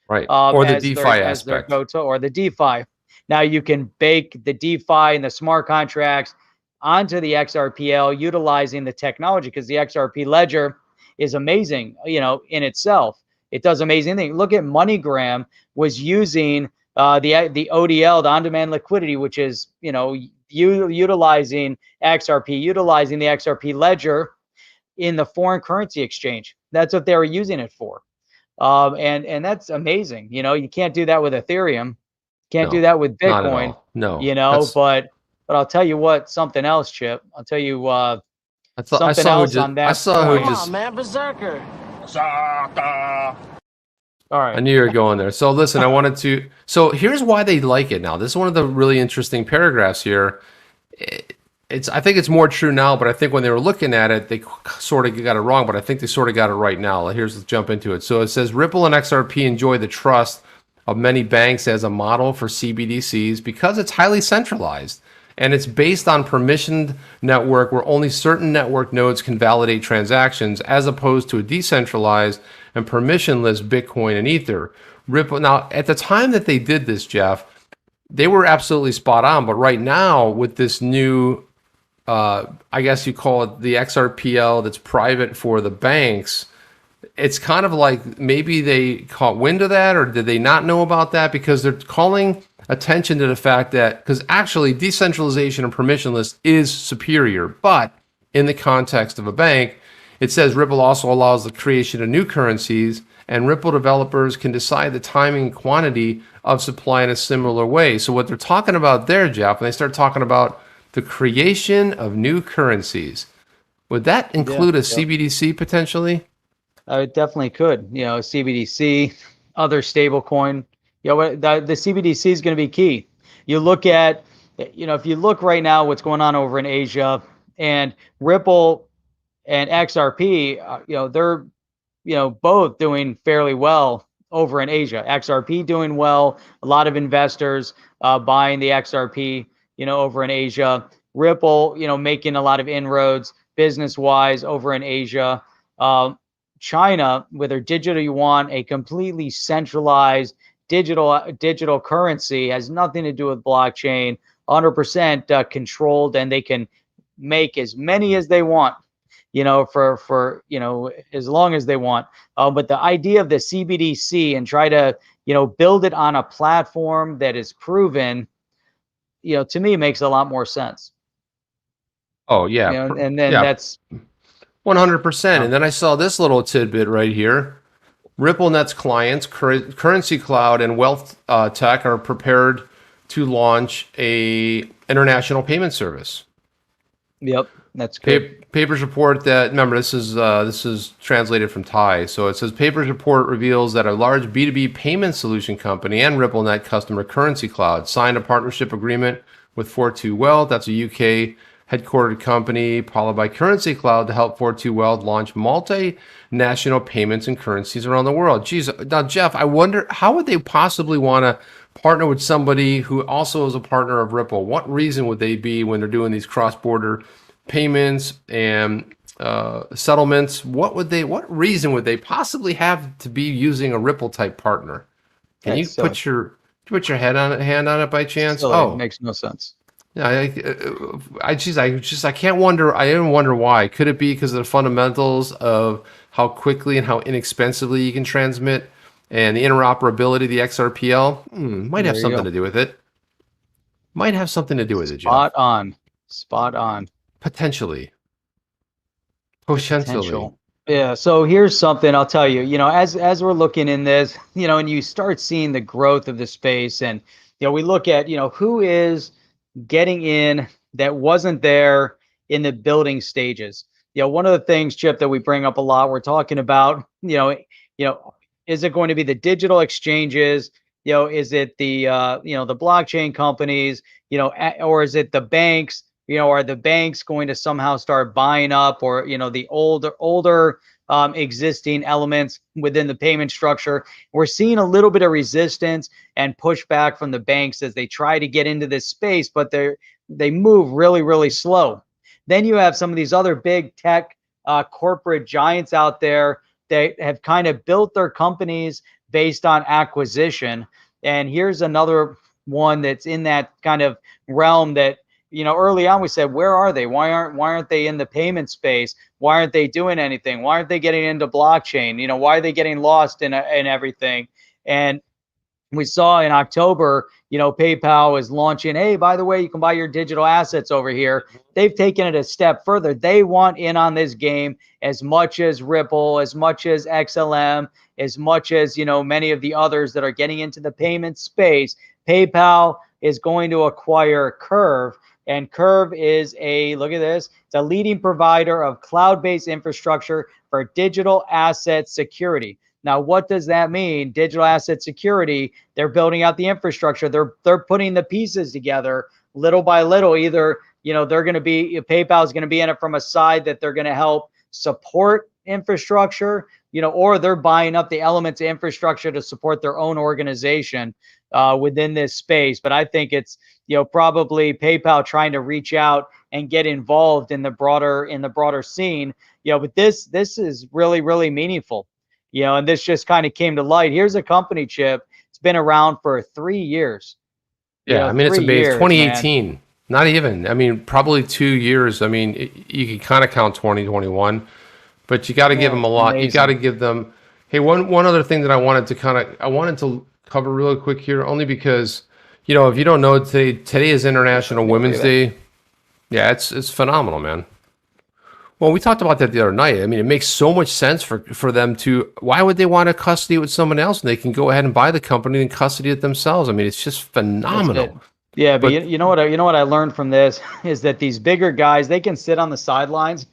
Right. Or the DeFi aspect. Or the DeFi. Now you can bake the DeFi and the smart contracts onto the XRPL utilizing the technology, because the XRP ledger is amazing, in itself. It does amazing things. Look at MoneyGram was using the ODL, the on-demand liquidity, which is, utilizing XRP, utilizing the XRP ledger in the foreign currency exchange. That's what they were using it for. And that's amazing. You can't do that with Ethereum. Can't do that with Bitcoin. No. But I'll tell you what, something else, Chip. I'll tell you on that. I saw who just. Man, Berserker. All right. I knew you were going there. So listen, so here's why they like it now. This is one of the really interesting paragraphs here. I think it's more true now, but I think when they were looking at it, they sort of got it wrong, but I think they sort of got it right now. Let's jump into it. So it says Ripple and XRP enjoy the trust of many banks as a model for CBDCs because it's highly centralized. And it's based on permissioned network where only certain network nodes can validate transactions, as opposed to a decentralized and permissionless Bitcoin and Ether. Ripple. Now, at the time that they did this, Jeff, they were absolutely spot on. But right now, with this new, I guess you call it the XRPL that's private for the banks, it's kind of like maybe they caught wind of that, or did they not know about that? Because they're calling attention to the fact that, because actually decentralization and permissionless is superior, but in the context of a bank, it says Ripple also allows the creation of new currencies, and Ripple developers can decide the timing and quantity of supply in a similar way. So what they're talking about there, Jeff, when they start talking about the creation of new currencies, would that include a CBDC potentially? It definitely could. CBDC, other stable coin. The CBDC is going to be key. You look at, if you look right now, what's going on over in Asia, and Ripple and XRP, they're, both doing fairly well over in Asia. XRP doing well. A lot of investors buying the XRP, over in Asia. Ripple, making a lot of inroads business-wise over in Asia. China, with their digital yuan, a completely centralized digital currency, has nothing to do with blockchain, 100% controlled, and they can make as many as they want, for as long as they want. But the idea of the CBDC and try to build it on a platform that is proven, to me makes a lot more sense. Oh yeah, and then that's 100%. And then I saw this little tidbit right here. RippleNet's clients, Currency Cloud and Wealth Tech, are prepared to launch a international payment service. Yep, that's good. Papers report that, remember, this is translated from Thai. So it says, Papers report reveals that a large B2B payment solution company and RippleNet customer Currency Cloud signed a partnership agreement with 42 Wealth. That's a UK headquartered company, followed by Currency Cloud, to help 42 Wealth launch multinational payments and currencies around the world. Geez, now Jeff, I wonder, how would they possibly want to partner with somebody who also is a partner of Ripple? What reason would they be when they're doing these cross-border payments and settlements? What reason would they possibly have to be using a Ripple type partner? Can you put your hand on it by chance? It makes no sense. Yeah, I can't wonder. I even wonder why. Could it be because of the fundamentals of how quickly and how inexpensively you can transmit, and the interoperability of the XRPL? Might have something to do with it. Might have something to do with it, Jeff. Spot on. Potentially. Yeah. So here's something I'll tell you. As we're looking in this, and you start seeing the growth of the space, and we look at who is getting in that wasn't there in the building stages. One of the things, Chip, that we bring up a lot, we're talking about, is it going to be the digital exchanges? Is it the the blockchain companies? Or is it the banks? Are the banks going to somehow start buying up, or the older existing elements within the payment structure? We're seeing a little bit of resistance and pushback from the banks as they try to get into this space, but they move really, really slow. Then you have some of these other big tech corporate giants out there that have kind of built their companies based on acquisition. And here's another one that's in that kind of realm that, early on we said, where are they? Why aren't they in the payment space? Why aren't they doing anything? Why aren't they getting into blockchain? Why are they getting lost in everything? And we saw in October, PayPal is launching, hey, by the way, you can buy your digital assets over here. They've taken it a step further. They want in on this game as much as Ripple, as much as XLM, as much as, many of the others that are getting into the payment space. PayPal is going to acquire Curve. And Curve is look at this, it's a leading provider of cloud-based infrastructure for digital asset security. Now, what does that mean? Digital asset security, they're building out the infrastructure. They're putting the pieces together little by little. Either, they're going to be, PayPal is going to be in it from a side that they're going to help support infrastructure, or they're buying up the elements of infrastructure to support their own organization within this space. But I think it's, probably PayPal trying to reach out and get involved in the broader scene. But this is really, really meaningful. And this just kind of came to light. Here's a company, Chip. It's been around for 3 years. Yeah, it's amazing. 2018, man. Not even. Probably 2 years. You can kind of count 2021, but you got to give them a lot. Amazing. You got to give them. Hey, one other thing that I wanted to cover real quick here, only because, you know, if you don't know, today is International Women's Day. Yeah, it's phenomenal, man. Well, we talked about that the other night. I mean, it makes so much sense for them to. Why would they want to custody it with someone else? And they can go ahead and buy the company and custody it themselves. I mean, it's just phenomenal. Yeah, but you know what I learned from this is that these bigger guys, they can sit on the sidelines,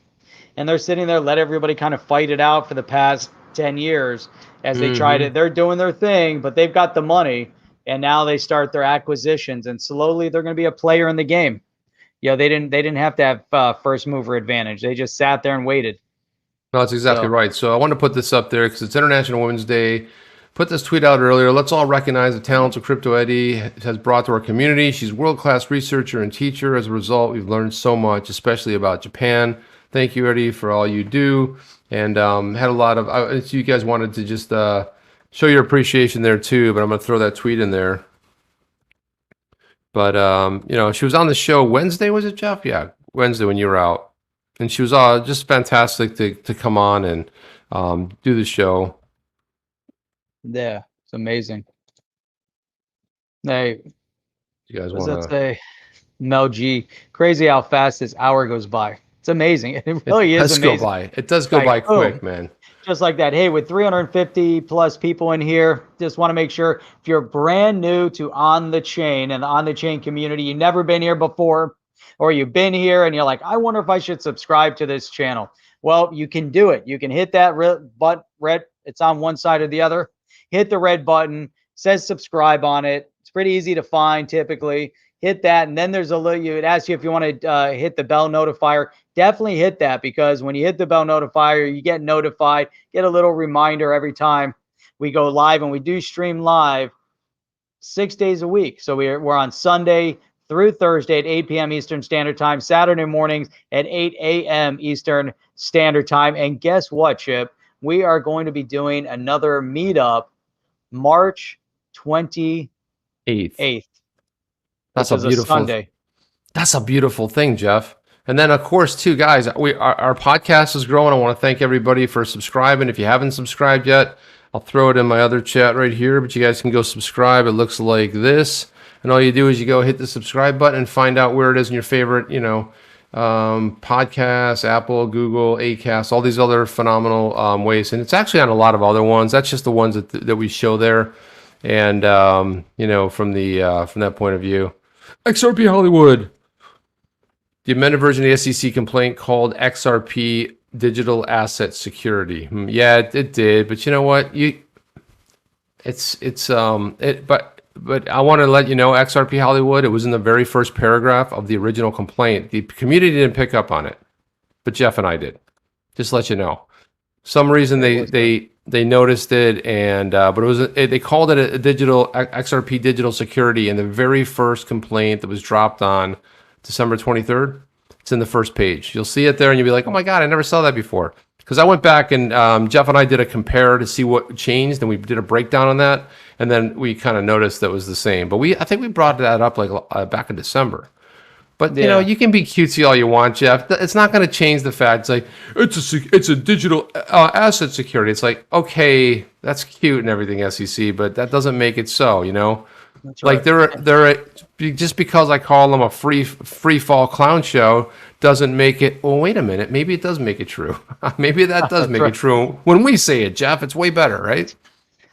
and they're sitting there, let everybody kind of fight it out for the past 10 years as they try to. They're doing their thing, but they've got the money, and now they start their acquisitions, and slowly they're going to be a player in the game. You know, they didn't have to have first mover advantage. They just sat there and waited. No, that's exactly right. So I want to put this up there because it's International Women's Day. Put this tweet out earlier. Let's all recognize the talents of Crypto Eddie has brought to our community. She's a world-class researcher and teacher. As a result, we've learned so much, especially about Japan. Thank you, Eddie, for all you do. And had a lot of, you guys wanted to just show your appreciation there too, but I'm going to throw that tweet in there. But, you know, she was on the show Wednesday, was it, Jeff? Yeah, Wednesday when you were out. And she was just fantastic to come on and do the show. Yeah, it's amazing. Hey, you guys want to say, Mel G? Crazy how fast this hour goes by. It's amazing. It really is amazing. It does go by quick, man. Just like that. Hey, with 350 plus people in here, just want to make sure if you're brand new to On the Chain and the On the Chain community, you've never been here before, or you've been here and you're like, I wonder if I should subscribe to this channel. Well, you can do it. You can hit that red. It's on one side or the other. Hit the red button, says subscribe on it. It's pretty easy to find typically. Hit that, and then there's a little, it asks you if you want to hit the bell notifier. Definitely hit that, because when you hit the bell notifier, you get notified, get a little reminder every time we go live, and we do stream live 6 days a week. So we're on Sunday through Thursday at 8 p.m. Eastern Standard Time, Saturday mornings at 8 a.m. Eastern Standard Time. And guess what, Chip? We are going to be doing another meetup March 28th. That's a beautiful Sunday. That's a beautiful thing, Jeff. And then, of course, too, guys, our podcast is growing. I want to thank everybody for subscribing. If you haven't subscribed yet, I'll throw it in my other chat right here, but you guys can go subscribe. It looks like this. And all you do is you go hit the subscribe button and find out where it is in your favorite, you know, podcasts, Apple, Google, Acast, all these other phenomenal ways. And it's actually on a lot of other ones. That's just the ones that we show there. And, you know, from that point of view. XRP Hollywood. The amended version of the SEC complaint called XRP digital asset security. Yeah, it did, but you know what? But I want to let you know, XRP Hollywood, it was in the very first paragraph of the original complaint. The community didn't pick up on it, but Jeff and I did. Just let you know. Some reason they noticed it, and but they called it a digital XRP digital security in the very first complaint that was dropped on December 23rd. It's in the first page. You'll see it there, and you'll be like, "Oh my God, I never saw that before." Because I went back and Jeff and I did a compare to see what changed, and we did a breakdown on that, and then we kind of noticed that it was the same. But I think we brought that up like back in December. But you know, you can be cutesy all you want, Jeff. It's not going to change the fact. It's like it's a digital asset security. It's like, okay, that's cute and everything, SEC, but that doesn't make it so. You know, that's right. Like they're just because I call them a free fall clown show doesn't make it. Well, wait a minute. Maybe it does make it true. Maybe that does make it true when we say it, Jeff. It's way better, right?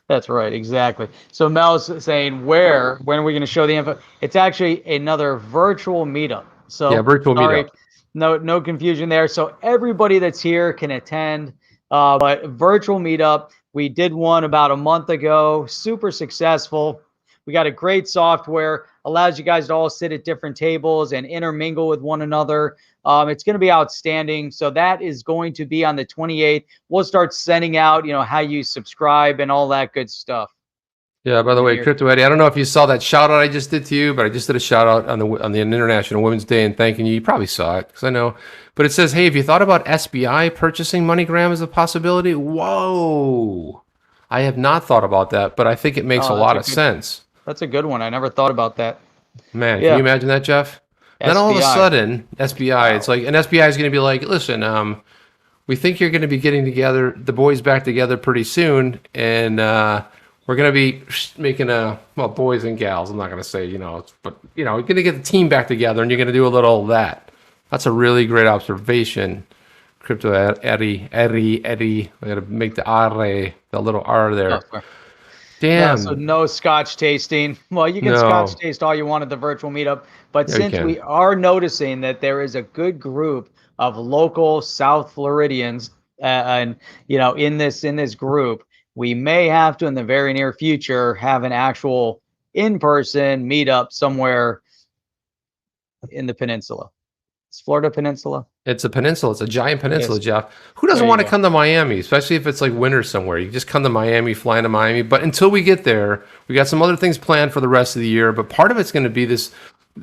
That's right, exactly. So Mel's saying, when are we going to show the info? It's actually another virtual meetup. So yeah, virtual meetup. No confusion there. So everybody that's here can attend. But virtual meetup, we did one about a month ago. Super successful. We got a great software, allows you guys to all sit at different tables and intermingle with one another. It's going to be outstanding. So that is going to be on the 28th. We'll start sending out, you know, how you subscribe and all that good stuff. Yeah, by the way, Crypto Eddie, I don't know if you saw that shout out I just did to you, but I just did a shout out on the International Women's Day and thanking you. You probably saw it because I know. But it says, hey, have you thought about SBI purchasing MoneyGram as a possibility? Whoa. I have not thought about that, but I think it makes a lot of sense. That's a good one. I never thought about that. Man, can you imagine that, Jeff? SBI. Then all of a sudden, SBI, it's like, and SBI is going to be like, listen, we think you're going to be getting together, the boys back together pretty soon, and we're going to be making boys and gals. I'm not going to say, but you're going to get the team back together, and you're going to do a little of that. That's a really great observation. Crypto Eddie. I got to make the little R there. Oh, damn. Yeah, so no scotch tasting. Well, you can scotch taste all you want at the virtual meetup, but since we are noticing that there is a good group of local South Floridians, and in this group, we may have to in the very near future have an actual in-person meetup somewhere in the peninsula. It's Florida Peninsula. It's a peninsula. It's a giant peninsula, Jeff. Who doesn't want to come to Miami, especially if it's like winter somewhere? You just come to Miami, fly into Miami. But until we get there, we got some other things planned for the rest of the year. But part of it's going to be this,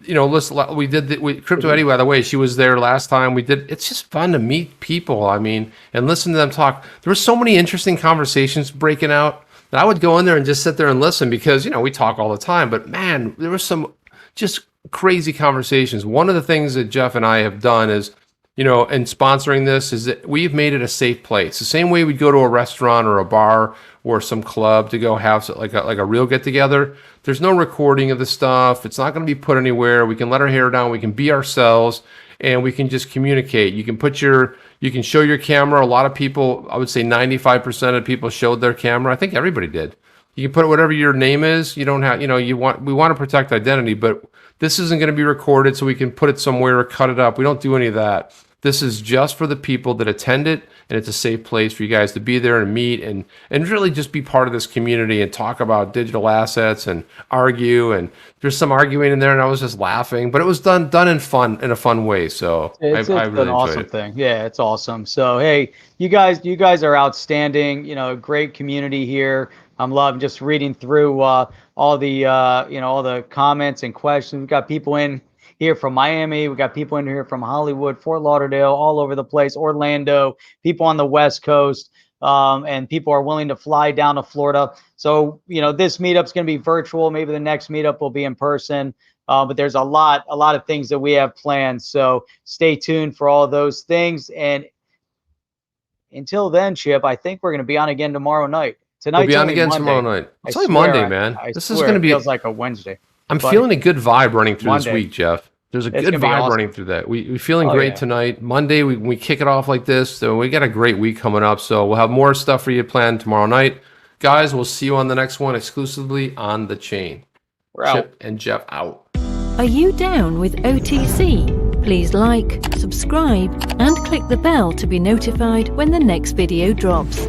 we did Crypto Eddie, by the way, she was there last time. It's just fun to meet people, and listen to them talk. There were so many interesting conversations breaking out that I would go in there and just sit there and listen because, we talk all the time. But man, there was some just crazy conversations. One of the things that Jeff and I have done is, in sponsoring this is that we've made it a safe place. The same way we'd go to a restaurant or a bar or some club to go have like a real get together. There's no recording of the stuff. It's not going to be put anywhere. We can let our hair down. We can be ourselves, and we can just communicate. You can you can show your camera. A lot of people, I would say 95% of people showed their camera. I think everybody did. You can put whatever your name is. You don't have, we want to protect identity, but this isn't going to be recorded so we can put it somewhere or cut it up. We don't do any of that. This is just for the people that attend it, and it's a safe place for you guys to be there and meet and really just be part of this community and talk about digital assets and argue. And there's some arguing in there, and I was just laughing, but it was done in a fun way. So it's I really an awesome thing. Yeah, it's awesome. So hey, you guys are outstanding. Great community here. I'm loving just reading through all the all the comments and questions. We've got people in here from Miami. We got people in here from Hollywood, Fort Lauderdale, all over the place, Orlando, people on the West Coast, and people are willing to fly down to Florida. So, this meetup's going to be virtual. Maybe the next meetup will be in person. But there's a lot of things that we have planned. So stay tuned for all those things. And until then, Chip, I think we're going to be on again tomorrow night. We'll be on again tomorrow night. It's only Monday, man. This is going to be. Feels like a Wednesday. I'm feeling a good vibe running through this week, Jeff. There's a good vibe running through that. We're feeling great tonight. Monday, we kick it off like this. So we got a great week coming up. So we'll have more stuff for you planned tomorrow night. Guys, we'll see you on the next one exclusively on The Chain. Chip and Jeff out. Are you down with OTC? Please like, subscribe, and click the bell to be notified when the next video drops.